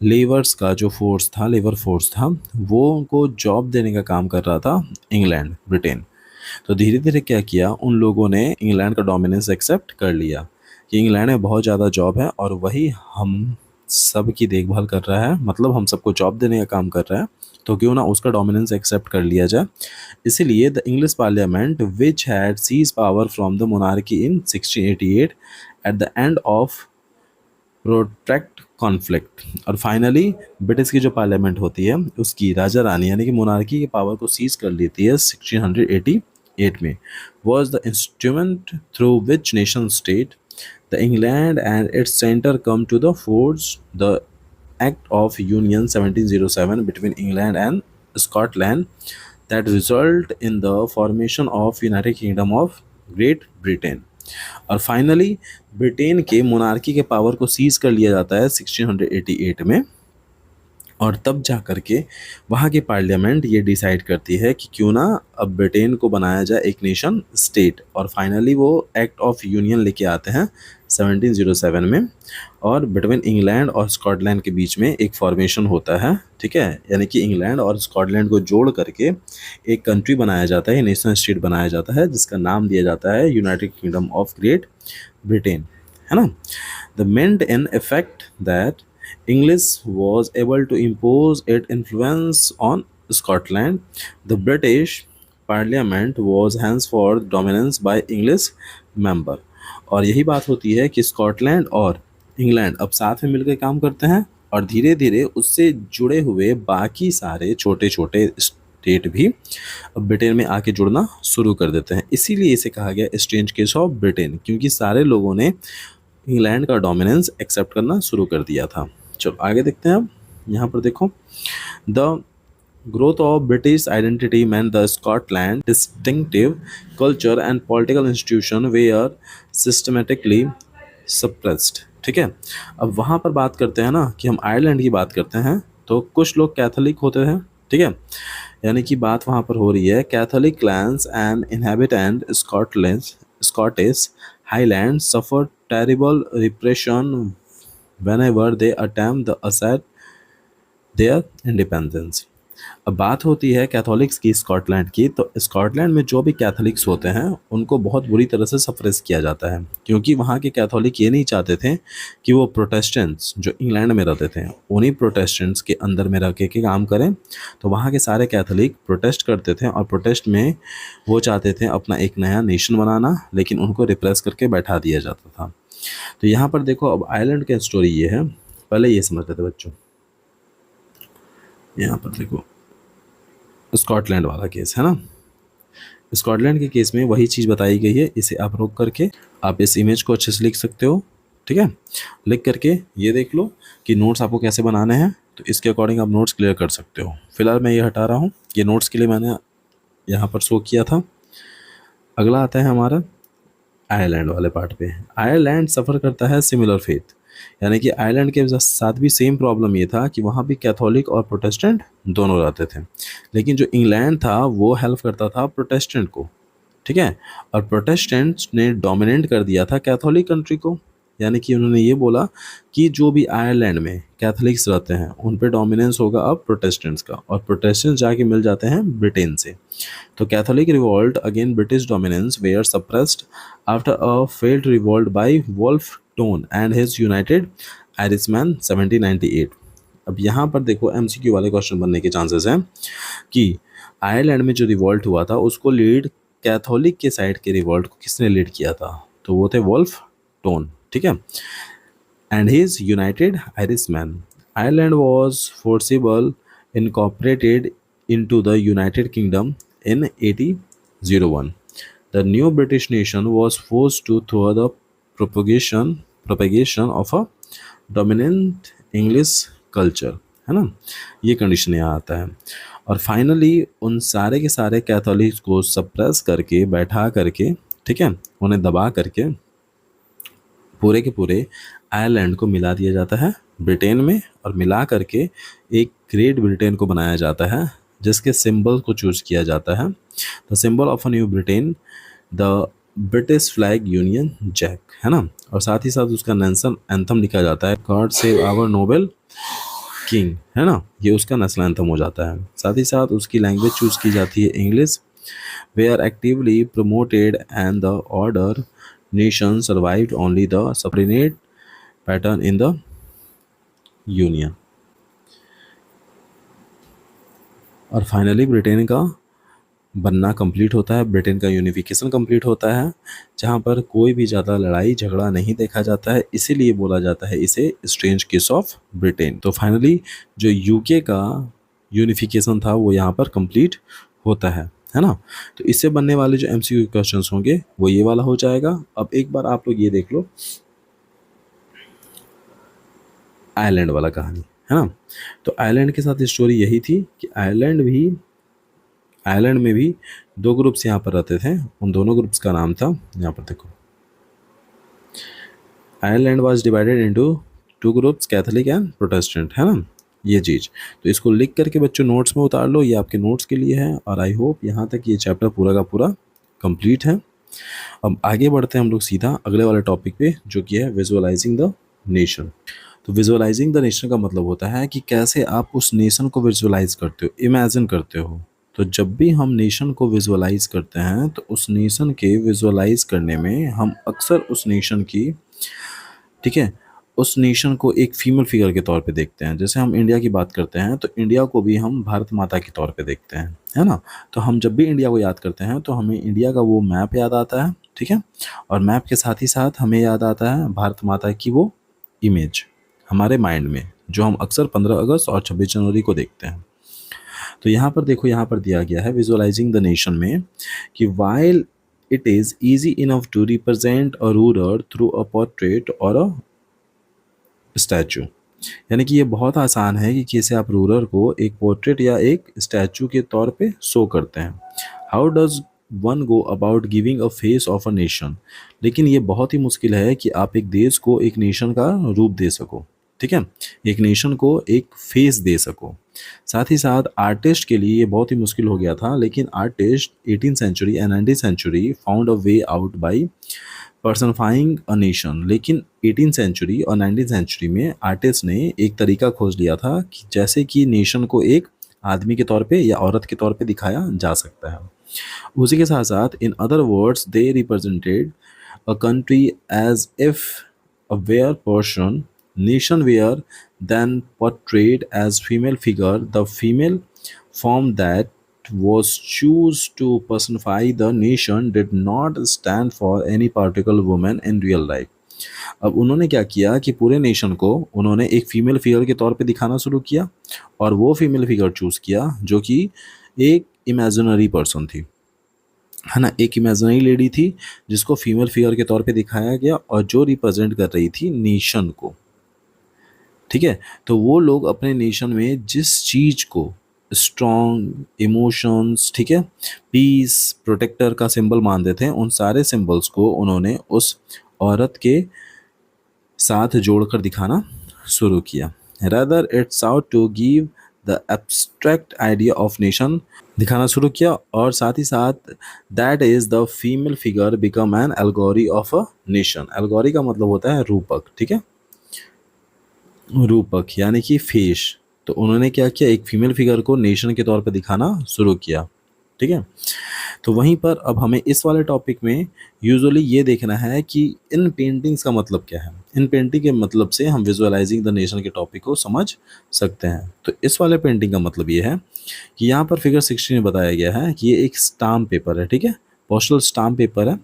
लेबर्स का जो फोर्स था, लेबर फोर्स था, वो उनको जॉब देने का काम कर रहा था इंग्लैंड, ब्रिटेन। तो धीरे धीरे क्या किया, उन लोगों ने इंग्लैंड का डोमिनेंस एक्सेप्ट कर लिया कि इंग्लैंड में बहुत ज़्यादा जॉब है और वही हम सब की देखभाल कर रहा है, मतलब हम सबको जॉब देने का काम कर रहा है, तो क्यों ना उसका डोमिनेंस एक्सेप्ट कर लिया जाए। इसीलिए the English parliament which had seized power from the monarchy in 1688 at the end of protracted conflict, और फाइनली ब्रिटिश की जो पार्लियामेंट होती है उसकी राजा रानी यानी कि मोनार्की की पावर को सीज कर लेती है 1688 में, was the instrument through which nation state the England and its center come to the forge the Act of Union 1707 between England and Scotland that result in the formation of United Kingdom of Great Britain। और finally Britain के monarchy के power को seize कर लिया जाता है 1688 में, और तब जा कर के वहाँ की पार्लियामेंट ये डिसाइड करती है कि क्यों ना अब ब्रिटेन को बनाया जाए एक नेशन स्टेट, और फाइनली वो एक्ट ऑफ यूनियन लेके आते हैं 1707 में, और बिटवीन इंग्लैंड और स्कॉटलैंड के बीच में एक फॉर्मेशन होता है, ठीक है, यानी कि इंग्लैंड और स्कॉटलैंड को जोड़ करके एक कंट्री बनाया जाता है, नेशनल स्टेट बनाया जाता है, जिसका नाम दिया जाता है United Kingdom of great Britain, है ना। The meant in effect that English was able to impose its influence on Scotland. The British Parliament was henceforth dominated by English member। और यही बात होती है कि स्कॉटलैंड और इंग्लैंड अब साथ में मिलकर काम करते हैं, और धीरे धीरे उससे जुड़े हुए बाकी सारे छोटे छोटे स्टेट भी अब ब्रिटेन में आके जुड़ना शुरू कर देते हैं। इसीलिए इसे कहा गया स्ट्रेंज केस ऑफ ब्रिटेन, क्योंकि सारे लोगों ने इंग्लैंड का डोमिनेंस एक्सेप्ट करना शुरू कर दिया था। चलो आगे देखते हैं। अब यहाँ पर देखो, the growth of British identity meant the Scotland distinctive culture and political institution were systematically suppressed, ठीक है। अब वहाँ पर बात करते हैं ना कि हम आयरलैंड की बात करते हैं, तो कुछ लोग कैथोलिक होते हैं, ठीक है, यानी कि बात वहाँ पर हो रही है Catholic clans and inhabitant Scottish highland suffer terrible repression whenever they attempt the assert their independence। अब बात होती है कैथोलिक्स की स्कॉटलैंड की, तो स्कॉटलैंड में जो भी कैथोलिक्स होते हैं उनको बहुत बुरी तरह से सप्रेस किया जाता है, क्योंकि वहाँ के कैथोलिक ये नहीं चाहते थे कि वो प्रोटेस्टेंट्स जो इंग्लैंड में रहते थे उन्हीं प्रोटेस्टेंट्स के अंदर में रह के काम करें। तो वहाँ के सारे कैथोलिक प्रोटेस्ट करते थे, और प्रोटेस्ट में वो चाहते थे अपना एक नया नेशन बनाना, लेकिन उनको रिप्रेस करके बैठा दिया जाता था। तो यहाँ पर देखो अब आयरलैंड का स्टोरी ये है, पहले ये समझ लेते बच्चों। यहाँ पर देखो स्कॉटलैंड वाला केस है ना, स्कॉटलैंड के केस में वही चीज़ बताई गई है। इसे आप रोक करके आप इस इमेज को अच्छे से लिख सकते हो, ठीक है। लिख करके ये देख लो कि नोट्स आपको कैसे बनाने हैं, तो इसके अकॉर्डिंग आप नोट्स क्लियर कर सकते हो। फिलहाल मैं ये हटा रहा हूँ, ये नोट्स के लिए मैंने यहाँ पर शो किया था। अगला आता है हमारा आयरलैंड वाले पार्ट पे। आयरलैंड सफ़र करता है सिमिलर फेथ, यानी कि आयरलैंड के साथ भी सेम प्रॉब्लम ये था कि वहाँ भी कैथोलिक और प्रोटेस्टेंट दोनों रहते थे, लेकिन जो इंग्लैंड था वो हेल्प करता था प्रोटेस्टेंट को, ठीक है। और प्रोटेस्टेंट्स ने डोमिनेट कर दिया था कैथोलिक कंट्री को, यानी कि उन्होंने ये बोला कि जो भी आयरलैंड में कैथोलिक्स रहते हैं उन पे डोमिनेंस होगा अब प्रोटेस्टेंट्स का, और प्रोटेस्टेंट्स जाके मिल जाते हैं ब्रिटेन से। तो Catholic revolt again British dominance were suppressed after a failed revolt by Wolfe Tone and his United Irishmen 1798। अब यहाँ पर देखो एमसीक्यू वाले क्वेश्चन बनने के चांसेस हैं कि आयरलैंड में जो रिवोल्ट हुआ था उसको लीड कैथोलिक के साइड के रिवोल्ट को किसने लीड किया था, तो वो थे वुल्फ टोन, ठीक है, and his United Irishman. Ireland was forcible incorporated into the United Kingdom in 1801. The new British nation was forced to thwart the propagation of a dominant English culture, है ना, ये कंडीशन यहाँ आता है। और finally उन सारे के सारे कैथोलिक्स को सप्रेस करके बैठा करके, ठीक है, उन्हें दबा करके पूरे के पूरे आयरलैंड को मिला दिया जाता है ब्रिटेन में, और मिला करके एक ग्रेट ब्रिटेन को बनाया जाता है जिसके सिंबल को चूज किया जाता है, the symbol of a new Britain, the British flag union jack, है ना। और साथ ही साथ उसका नेशनल एंथम लिखा जाता है, God save our noble king, है ना, ये उसका नेशनल एंथम हो जाता है। साथ ही साथ उसकी लैंग्वेज चूज की जाती है English, we are actively promoted and the order nation survived only the subordinate pattern in the union। और फाइनली ब्रिटेन का बनना कंप्लीट होता है, ब्रिटेन का यूनिफिकेशन कंप्लीट होता है, जहाँ पर कोई भी ज़्यादा लड़ाई झगड़ा नहीं देखा जाता है, इसीलिए बोला जाता है इसे स्ट्रेंज केस ऑफ ब्रिटेन। तो फाइनली जो यूके का यूनिफिकेशन था वो यहाँ पर कंप्लीट होता है ना। तो इससे बनने वाले जो एमसीक्यू क्वेश्चंस होंगे वो ये वाला हो जाएगा। अब एक बार आप लोग ये देख लो आयरलैंड वाला कहानी, है ना। तो आयरलैंड के साथ स्टोरी यही थी कि आयरलैंड में भी दो ग्रुप्स यहाँ पर रहते थे, उन दोनों ग्रुप्स का नाम था, यहाँ पर देखो, Ireland was divided into two groups, Catholic and Protestant, है ना, ये चीज़। तो इसको लिख करके बच्चों नोट्स में उतार लो, ये आपके नोट्स के लिए है। और आई होप यहाँ तक ये चैप्टर पूरा का पूरा कंप्लीट है। अब आगे बढ़ते हैं हम लोग सीधा अगले वाले टॉपिक पे, जो कि है विजुअलाइजिंग द नेशन। तो विजुअलाइजिंग द नेशन का मतलब होता है कि कैसे आप उस नेशन को विजुअलाइज करते हो, इमेजिन करते हो। तो जब भी हम नेशन को विजुअलाइज करते हैं तो उस नेशन के विजुअलाइज करने में हम अक्सर उस नेशन की, ठीक है, उस नेशन को एक फीमेल फिगर के तौर पे देखते हैं। जैसे हम इंडिया की बात करते हैं तो इंडिया को भी हम भारत माता के तौर पे देखते हैं, है ना। तो हम जब भी इंडिया को याद करते हैं तो हमें इंडिया का वो मैप याद आता है, ठीक है, और मैप के साथ ही साथ हमें याद आता है भारत माता की वो इमेज हमारे माइंड में, जो हम अक्सर 15 अगस्त और 26 जनवरी को देखते हैं। तो यहाँ पर देखो, यहाँ पर दिया गया है विजुअलाइजिंग द नेशन में कि while it is easy enough to represent a ruler through a portrait और अ स्टैचू, यानी कि ये बहुत आसान है कि कैसे आप रूलर को एक पोर्ट्रेट या एक स्टैचू के तौर पे शो करते हैं। How does one go about giving a face of a nation, लेकिन ये बहुत ही मुश्किल है कि आप एक देश को एक नेशन का रूप दे सको, ठीक है, एक नेशन को एक फेस दे सको। साथ ही साथ आर्टिस्ट के लिए ये बहुत ही मुश्किल हो गया था, लेकिन artist 18th century and 19th century found a way out by personifying a nation. लेकिन 18th सेंचुरी और 19th सेंचुरी में आर्टिस्ट ने एक तरीका खोज लिया था कि जैसे कि नेशन को एक आदमी के तौर पे या औरत के तौर पे दिखाया जा सकता है। उसी के साथ साथ in other words they represented a country as if a were portion, nation were then portrayed as female figure. The female form that was choose to personify the nation did not stand for any particular woman in real life. अब उन्होंने क्या किया कि पूरे nation को उन्होंने एक female figure के तौर पे दिखाना शुरू किया, और वो फीमेल फिगर चूज़ किया जो कि एक इमेजिनरी पर्सन थी, है ना, एक इमेजिनरी लेडी थी जिसको फीमेल फिगर के तौर पे दिखाया गया और जो रिप्रेजेंट कर रही थी नेशन को। ठीक है, तो वो लोग अपने नेशन में जिस चीज़ को स्ट्रॉन्ग इमोशंस, ठीक है, पीस, प्रोटेक्टर का सिंबल मानते थे, उन सारे सिंबल्स को उन्होंने उस औरत के साथ जोड़कर दिखाना शुरू किया। Rather it's out to give the abstract idea of nation दिखाना शुरू किया, और साथ ही साथ that is the female figure become an allegory of a nation. Allegory का मतलब होता है रूपक, ठीक है, रूपक यानी कि फेस। तो उन्होंने क्या किया, एक फीमेल फिगर को नेशन के तौर पे दिखाना शुरू किया। ठीक है, तो वहीं पर अब हमें इस वाले टॉपिक में यूजुअली ये देखना है कि इन पेंटिंग्स का मतलब क्या है। इन पेंटिंग के मतलब से हम विजुअलाइजिंग द नेशन के टॉपिक को समझ सकते हैं। तो इस वाले पेंटिंग का मतलब ये है कि यहाँ पर फिगर 16 में बताया गया है कि ये एक स्टाम्प पेपर है, ठीक है, पोस्टल स्टाम्प पेपर है।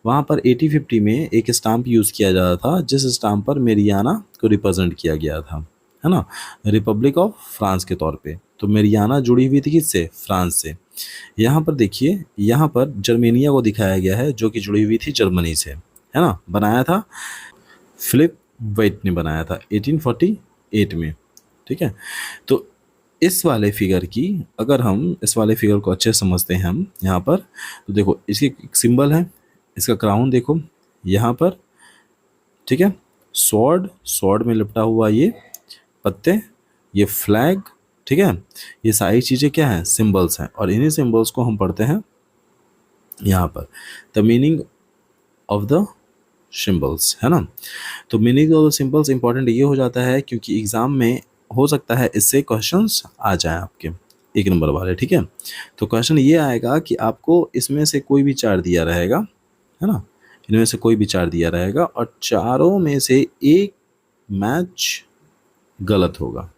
वहाँ पर 1850 में एक स्टाम्प यूज़ किया जाता था जिस स्टाम्प पर मेरियाना को रिप्रेजेंट किया गया था, है ना, रिपब्लिक ऑफ फ्रांस के तौर पे। तो मेरियाना जुड़ी हुई थी किससे, फ्रांस से। यहाँ पर देखिए, यहाँ पर जर्मेनिया को दिखाया गया है जो कि जुड़ी हुई थी जर्मनी से, है ना, बनाया था फिलिप वेट ने बनाया था 1848 में। ठीक है, तो इस वाले फिगर की, अगर हम इस वाले फिगर को अच्छे से समझते हैं हम यहाँ पर, तो देखो इसकी सिंबल है, इसका क्राउन देखो यहाँ पर, ठीक है, स्वॉर्ड, स्वॉर्ड में लिपटा हुआ ये पत्ते, ये फ्लैग, ठीक है, ये सारी चीज़ें क्या हैं, सिंबल्स हैं, और इन्हीं सिंबल्स को हम पढ़ते हैं यहाँ पर the meaning of the symbols, है ना। तो meaning of the symbols important ये हो जाता है क्योंकि एग्जाम में हो सकता है इससे क्वेश्चंस आ जाएं आपके 1 नंबर वाले। ठीक है, तो क्वेश्चन ये आएगा कि आपको इसमें से कोई भी चार दिया रहेगा, है ना, इनमें से कोई भी चार दिया रहेगा और चारों में से एक मैच गलत होगा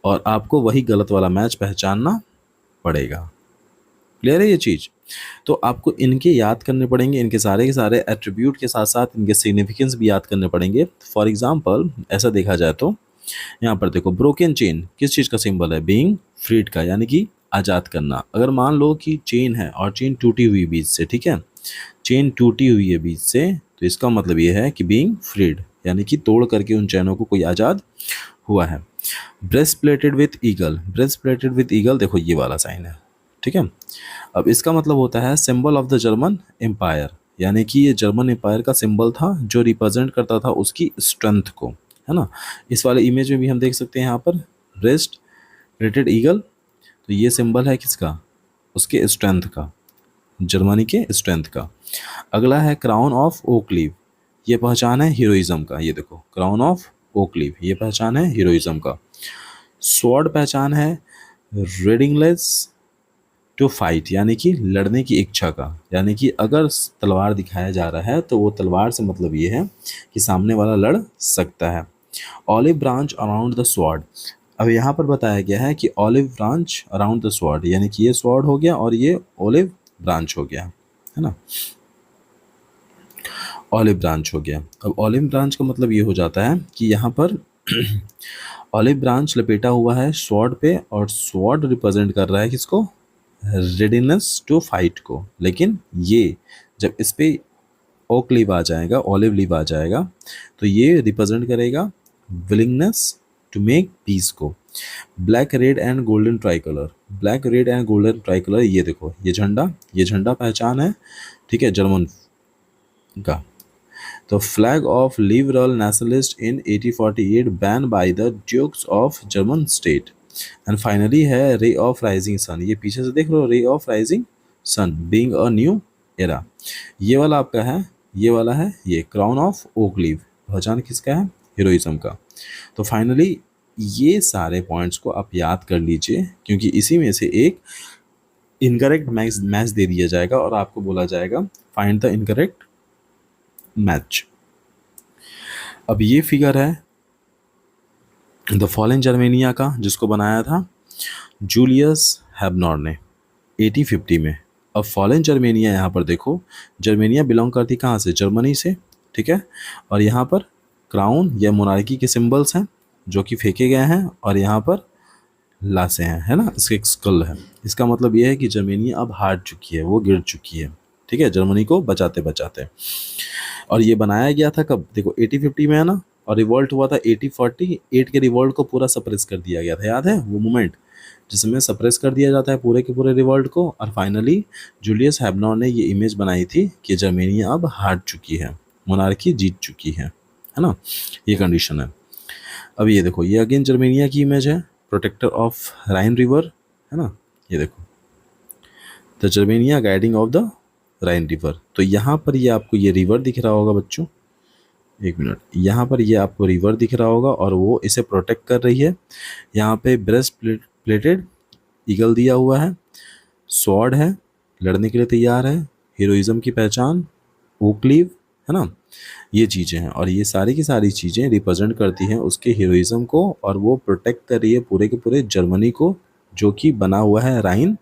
और आपको वही गलत वाला मैच पहचानना पड़ेगा। क्लियर है ये चीज़। तो आपको इनके याद करने पड़ेंगे, इनके सारे के सारे एट्रीब्यूट के साथ साथ इनके सिग्निफिकेंस भी याद करने पड़ेंगे। फॉर एग्जांपल ऐसा देखा जाए तो यहाँ पर देखो, ब्रोकन चेन किस चीज़ का सिंबल है, बीइंग फ्रीड का, यानी कि आज़ाद करना। अगर मान लो कि चेन है और चेन टूटी हुई बीच से, ठीक है, चेन टूटी हुई है बीच से, तो इसका मतलब ये है कि बीइंग फ्रीड, यानी कि तोड़ करके उन चैनों को कोई आज़ाद हुआ है। Breast plated with eagle, breast plated with eagle देखो ये वाला साइन है, ठीक है। अब इसका मतलब होता है symbol of the German empire, यानी कि ये जर्मन एम्पायर का सिंबल था जो रिप्रेजेंट करता था उसकी स्ट्रेंथ को, है ना। इस वाले इमेज में भी हम देख सकते हैं यहाँ पर ब्रेस्ट प्लेटेड ईगल, तो ये सिंबल है किसका, उसके स्ट्रेंथ का, जर्मनी के स्ट्रेंथ का। अगला है क्राउन ऑफ ओक लीव, ये पहचान है हीरोइज्म का, ये देखो क्राउन ऑफ ओक लीव, ये पहचान है हीरोइज्म का। स्वॉर्ड पहचान है रेडिंगलेस टू फाइट, यानी कि लड़ने की इच्छा का, यानी कि अगर तलवार दिखाया जा रहा है तो वो तलवार से मतलब ये है कि सामने वाला लड़ सकता है। Olive branch around the sword, अब यहाँ पर बताया गया है कि olive branch around the sword, यानी कि ये स्वॉर्ड हो गया और ये ऑलिव ब्रांच हो गया, है ना, ऑलिव ब्रांच हो गया। अब ऑलिव ब्रांच का मतलब ये हो जाता है कि यहाँ पर ऑलिव ब्रांच लपेटा हुआ है स्वॉर्ड पे और स्वॉर्ड रिप्रेजेंट कर रहा है किसको, रेडीनेस टू फाइट को। लेकिन ये जब इस पे ओक लीव आ जाएगा, ऑलिव लीव आ जाएगा, तो ये रिप्रेजेंट करेगा विलिंगनेस टू मेक पीस को। Black red and golden try colour, black red and golden try colour, ये देखो ये झंडा पहचान है, ठीक है, जर्मन का। The flag of liberal nationalist in 1848 banned by the Dukes of German state. And finally है ray of rising sun, ये पीछे से देख लो, ray of rising sun being a new era। ये वाला आपका है, ये वाला है ये क्राउन ऑफ ओक लीव, पहचान किसका है, हीरोइज्म का। तो फाइनली ये सारे पॉइंट्स को आप याद कर लीजिए क्योंकि इसी में से एक इनकरेक्ट मैच दे दिया जाएगा और आपको बोला जाएगा फाइंड द इनकरेक्ट मैच। अब ये फिगर है द फॉलन जर्मेनिया का, जिसको बनाया था जूलियस हैबनॉर ने 1850 में। अब फॉलन जर्मेनिया यहाँ पर देखो, जर्मेनिया बिलोंग करती कहाँ से, जर्मनी से, ठीक है। और यहाँ पर क्राउन या मोनार्की के सिंबल्स हैं जो कि फेंके गए हैं, और यहाँ पर लाशें हैं, है ना, इसके एक स्कल है। इसका मतलब ये है कि जर्मनी अब हार चुकी है, वो गिर चुकी है, ठीक है, जर्मनी को बचाते बचाते। और ये बनाया गया था कब, देखो 1850 में है ना, और रिवॉल्ट हुआ था 1848 के रिवॉल्ट को पूरा सप्रेस कर दिया गया था, याद है वो मूवमेंट जिसमें सप्रेस कर दिया जाता है पूरे के पूरे रिवॉल्ट को। और फाइनली जूलियस हैबनर ने ये इमेज बनाई थी कि जर्मनी अब हार चुकी है, मोनार्की जीत चुकी है ना, ये कंडीशन है। अब ये देखो, ये अगेन जर्मेनिया की इमेज है, प्रोटेक्टर ऑफ राइन रिवर, है ना, ये देखो the Germania guiding of the Ryan river. तो यहाँ पर ये आपको ये रिवर दिख रहा होगा बच्चों, एक मिनट, यहाँ पर ये आपको रिवर दिख रहा होगा और वो इसे प्रोटेक्ट कर रही है। यहाँ पे ब्रेस्ट प्लेटेड ईगल दिया हुआ है, स्वॉर्ड है, लड़ने के लिए तैयार है, हीरोइज्म की पहचान, ओकलीव, है ना, ये चीज़ें हैं। और ये सारी की सारी चीज़ें रिप्रेजेंट करती हैं उसके हीरोइज्म को, और वो प्रोटेक्ट कर रही है पूरे के पूरे जर्मनी को, जो कि बना हुआ है राइन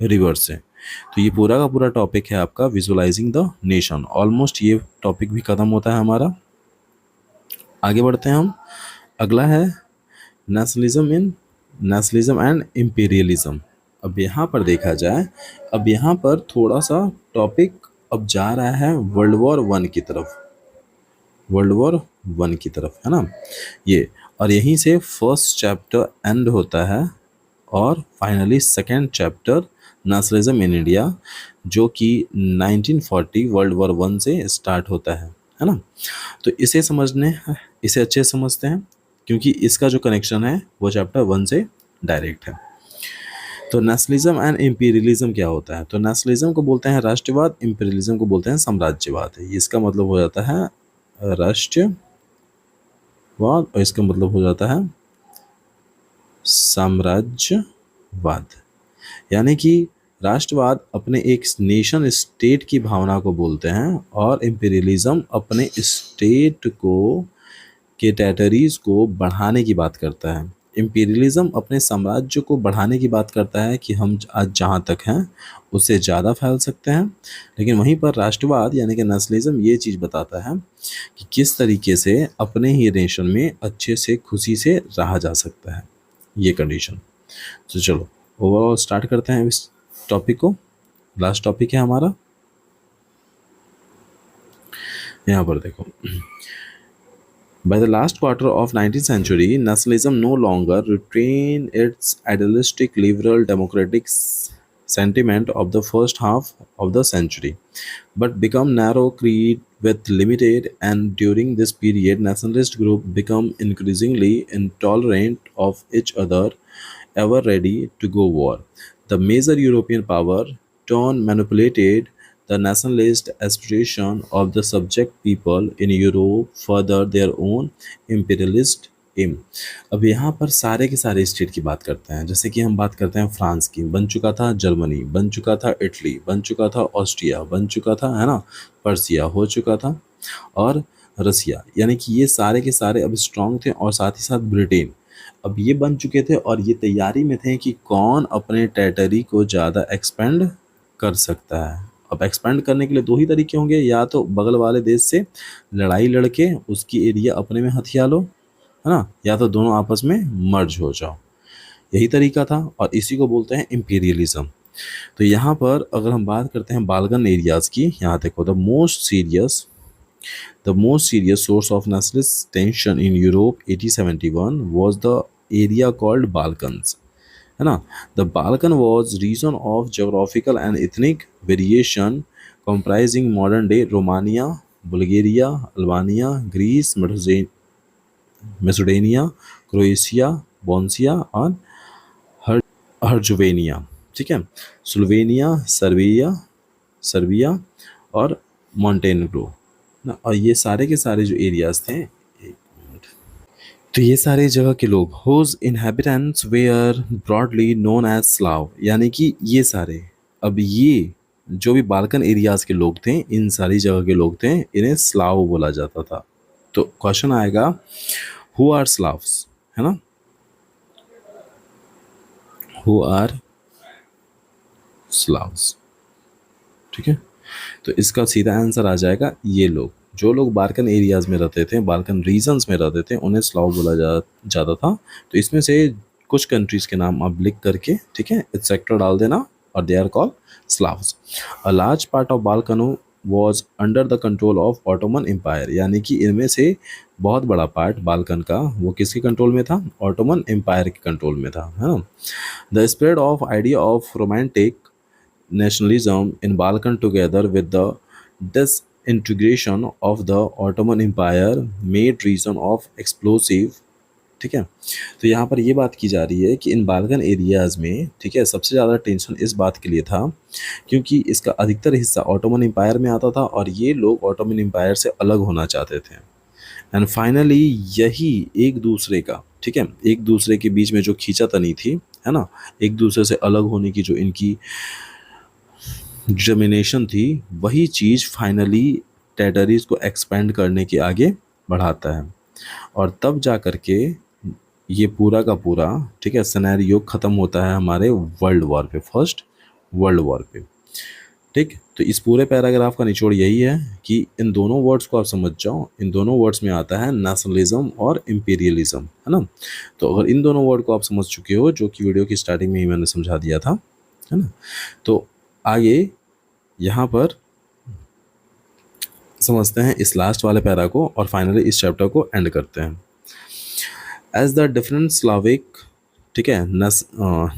रिवर से। तो ये पूरा का पूरा टॉपिक है आपका विजुअलाइजिंग द नेशन। ऑलमोस्ट ये टॉपिक भी ख़त्म होता है हमारा। आगे बढ़ते हैं हम। अगला है नेशनलिज्म एंड इम्पीरियलिज्म। अब यहाँ पर देखा जाए, अब यहाँ पर थोड़ा सा टॉपिक अब जा रहा है वर्ल्ड वॉर 1 की तरफ, वर्ल्ड वॉर 1 की तरफ, है ना ये। और यहीं से फर्स्ट चैप्टर एंड होता है, और finally second chapter nationalism in India, जो कि 1940 वर्ल्ड वॉर 1 से स्टार्ट होता है ना। तो इसे अच्छे से समझते हैं, क्योंकि इसका जो कनेक्शन है वो चैप्टर 1 से डायरेक्ट है। तो नेशनलिज्म एंड इम्पीरियलिज्म क्या होता है? तो नेशनलिज्म को बोलते हैं राष्ट्रवाद, इम्पीरियलिज्म को बोलते हैं साम्राज्यवाद। इसका मतलब हो जाता है राष्ट्रवाद, और इसका मतलब हो जाता है साम्राज्यवाद। यानी कि राष्ट्रवाद अपने एक नेशन स्टेट की भावना को बोलते हैं, और इम्पीरियलिज्म अपने स्टेट को के टेरिटरीज को बढ़ाने की बात करता है। इम्पीरियलिज्म अपने साम्राज्य को बढ़ाने की बात करता है कि हम आज जहाँ तक हैं उससे ज़्यादा फैल सकते हैं। लेकिन वहीं पर राष्ट्रवाद यानी कि नेशनलिज्म ये चीज़ बताता है कि किस तरीके से अपने ही नेशन में अच्छे से खुशी से रहा जा सकता है, ये कंडीशन। तो चलो ओवरऑल स्टार्ट करते हैं इस टॉपिक को। लास्ट टॉपिक है हमारा, यहाँ पर देखो। By the last quarter of 19th century, nationalism no longer retained its idealistic liberal democratic sentiment of the first half of the century, but become narrow creed with limited. And during this period, nationalist groups become increasingly intolerant of each other, ever ready to go war. The major European power turn manipulated the nationalist aspiration of the subject people in Europe further their own imperialist aim। अब यहाँ पर सारे के सारे state की बात करते हैं। जैसे कि हम बात करते हैं फ्रांस की, बन चुका था जर्मनी, बन चुका था इटली, बन चुका था ऑस्ट्रिया, बन चुका था, है ना, पर्सिया हो चुका था, और रसिया। यानी कि ये सारे के सारे अब स्ट्रांग थे, और साथ ही साथ ब्रिटेन, अब ये बन चुके थे और ये तैयारी में थे कि कौन अपने टेरिटरी को ज़्यादा एक्सपेंड कर सकता है। अब एक्सपेंड करने के लिए दो ही तरीके होंगे, या तो बगल वाले देश से लड़ाई लड़के उसकी एरिया अपने में हथिया लो, है ना, या तो दोनों आपस में मर्ज हो जाओ। यही तरीका था, और इसी को बोलते हैं इम्पीरियलिज्म। तो यहाँ पर अगर हम बात करते हैं बाल्कन एरियाज़ की, यहाँ देखो, The most serious source of nationalist tension in Europe 1871 was the area called Balkans, है ना। The Balkan was region of geographical and ethnic variation comprising modern day Romania, Bulgaria, Albania, Greece, Macedonia, Croatia, Bosnia और हर्जोवेनिया, ठीक है, Slovenia, Serbia और Montenegro ना। और ये सारे के सारे जो एरियाज थे, एक मिनट, तो ये सारे जगह के लोग whose inhabitants were broadly known as Slav, यानी कि ये सारे, अब ये जो भी बाल्कन एरियाज के लोग थे, इन सारी जगह के लोग थे, इन्हें स्लाव बोला जाता था। तो क्वेश्चन आएगा हु आर स्लाव्स, है ना, हु आर स्लाव्स, ठीक है। तो इसका सीधा आंसर आ जाएगा ये लोग, जो लोग बाल्कन एरियाज़ में रहते थे, बाल्कन रीजन्स में रहते थे, उन्हें स्लाव बोला जाता था। तो इसमें से कुछ कंट्रीज़ के नाम आप लिख करके, ठीक है, इस सेक्टर डाल देना, और they are called Slavs. A large part of Balkans was under the control of Ottoman Empire, यानी कि इनमें से बहुत बड़ा पार्ट बाल्कन का वो किसके कंट्रोल में था? ऑटोमन एम्पायर के कंट्रोल में था, है ना। The spread of idea of romantic nationalism in Balkan together with the disintegration of the Ottoman Empire made reason of explosive, ठीक है। तो यहाँ पर ये बात की जा रही है कि इन बाल्कन एरियाज़ में, ठीक है, सबसे ज़्यादा टेंशन इस बात के लिए था क्योंकि इसका अधिकतर हिस्सा ऑटोमन एम्पायर में आता था और ये लोग ऑटोमन एम्पायर से अलग होना चाहते थे। एंड फाइनली यही एक दूसरे का, ठीक है, एक दूसरे के बीच में जो खींचातानी थी, है ना, एक दूसरे से अलग होने की जो इनकी डिटर्मिनेशन थी, वही चीज़ फाइनली टेरिटरीज को एक्सपेंड करने के आगे बढ़ाता है। और तब जा कर के ये पूरा का पूरा, ठीक है, सिनेरियो ख़त्म होता है हमारे वर्ल्ड वॉर पे, फर्स्ट वर्ल्ड वॉर पे। ठीक, तो इस पूरे पैराग्राफ का निचोड़ यही है कि इन दोनों वर्ड्स को आप समझ जाओ। इन दोनों वर्ड्स में आता है नेशनलिज्म और इम्पीरियलिज्म, है ना। तो अगर इन दोनों वर्ड को आप समझ चुके हो, जो कि वीडियो की स्टार्टिंग में ही मैंने समझा दिया था, है ना, तो आगे यहाँ पर समझते हैं इस लास्ट वाले पैरा को और फाइनली इस चैप्टर को एंड करते हैं। एज द डिफरेंट स्लाविक, ठीक है,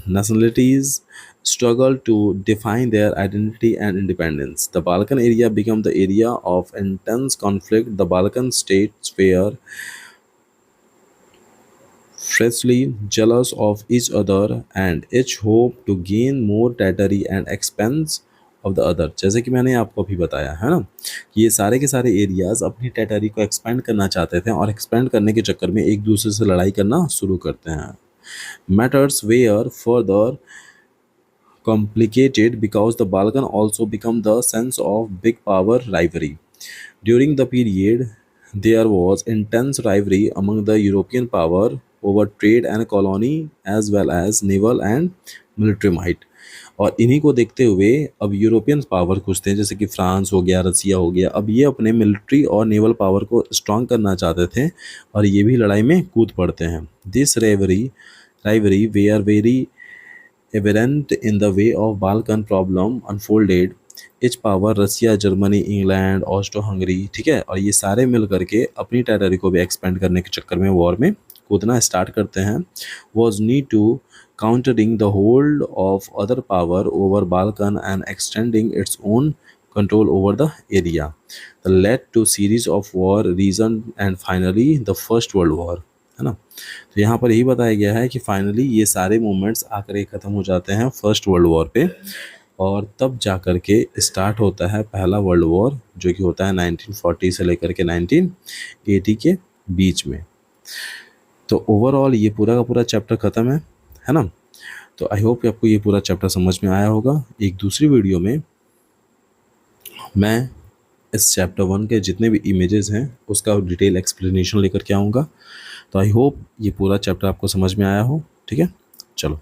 nationalities struggle to define their identity and independence, the Balkan area became the area of intense conflict. The Balkan states were fiercely jealous of each other and each hoped to gain more territory and expense of the other। जैसे कि मैंने आपको अभी बताया है ना कि ये सारे के सारे एरियाज अपनी टेरिटरी को एक्सपेंड करना चाहते थे और एक्सपेंड करने के चक्कर में एक दूसरे से लड़ाई करना शुरू करते हैं। Matters were further complicated because the Balkan also became the sense of big power rivalry. During the period, there was intense rivalry among the European power over trade and colony as well as naval and military might। और इन्हीं को देखते हुए अब European power कुछ थे, जैसे कि फ्रांस हो गया, रसिया हो गया, अब ये अपने मिलिट्री और नेवल पावर को स्ट्रॉन्ग करना चाहते थे और ये भी लड़ाई में कूद पड़ते हैं। This rivalry were very evident in the way of Balkan problem unfolded। Each power Russia, Germany, England, Austro Hungary, ठीक है, और ये सारे मिल करके अपनी टेरिटरी को भी एक्सपेंड करने के चक्कर में वॉर में कूदना स्टार्ट करते हैं। Was need to countering the hold of other power over Balkan and extending its own control over the area, that led to series of war, reason and finally the first world war, है ना। तो यहाँ पर यही बताया गया है कि फाइनली ये सारे मूवमेंट्स आकर एक ख़त्म हो जाते हैं फर्स्ट वर्ल्ड वॉर पे और तब जा कर के स्टार्ट होता है पहला वर्ल्ड वॉर, जो कि होता है 1940 से लेकर के 1980 के बीच में। तो ओवरऑल ये पूरा का पूरा चैप्टर ख़त्म है ना। तो आई होप कि आपको ये पूरा चैप्टर समझ में आया होगा। एक दूसरी वीडियो में मैं इस चैप्टर 1 के जितने भी इमेजेस हैं उसका डिटेल एक्सप्लेनेशन लेकर के आऊँगा। तो आई होप ये पूरा चैप्टर आपको समझ में आया हो। ठीक है, चलो।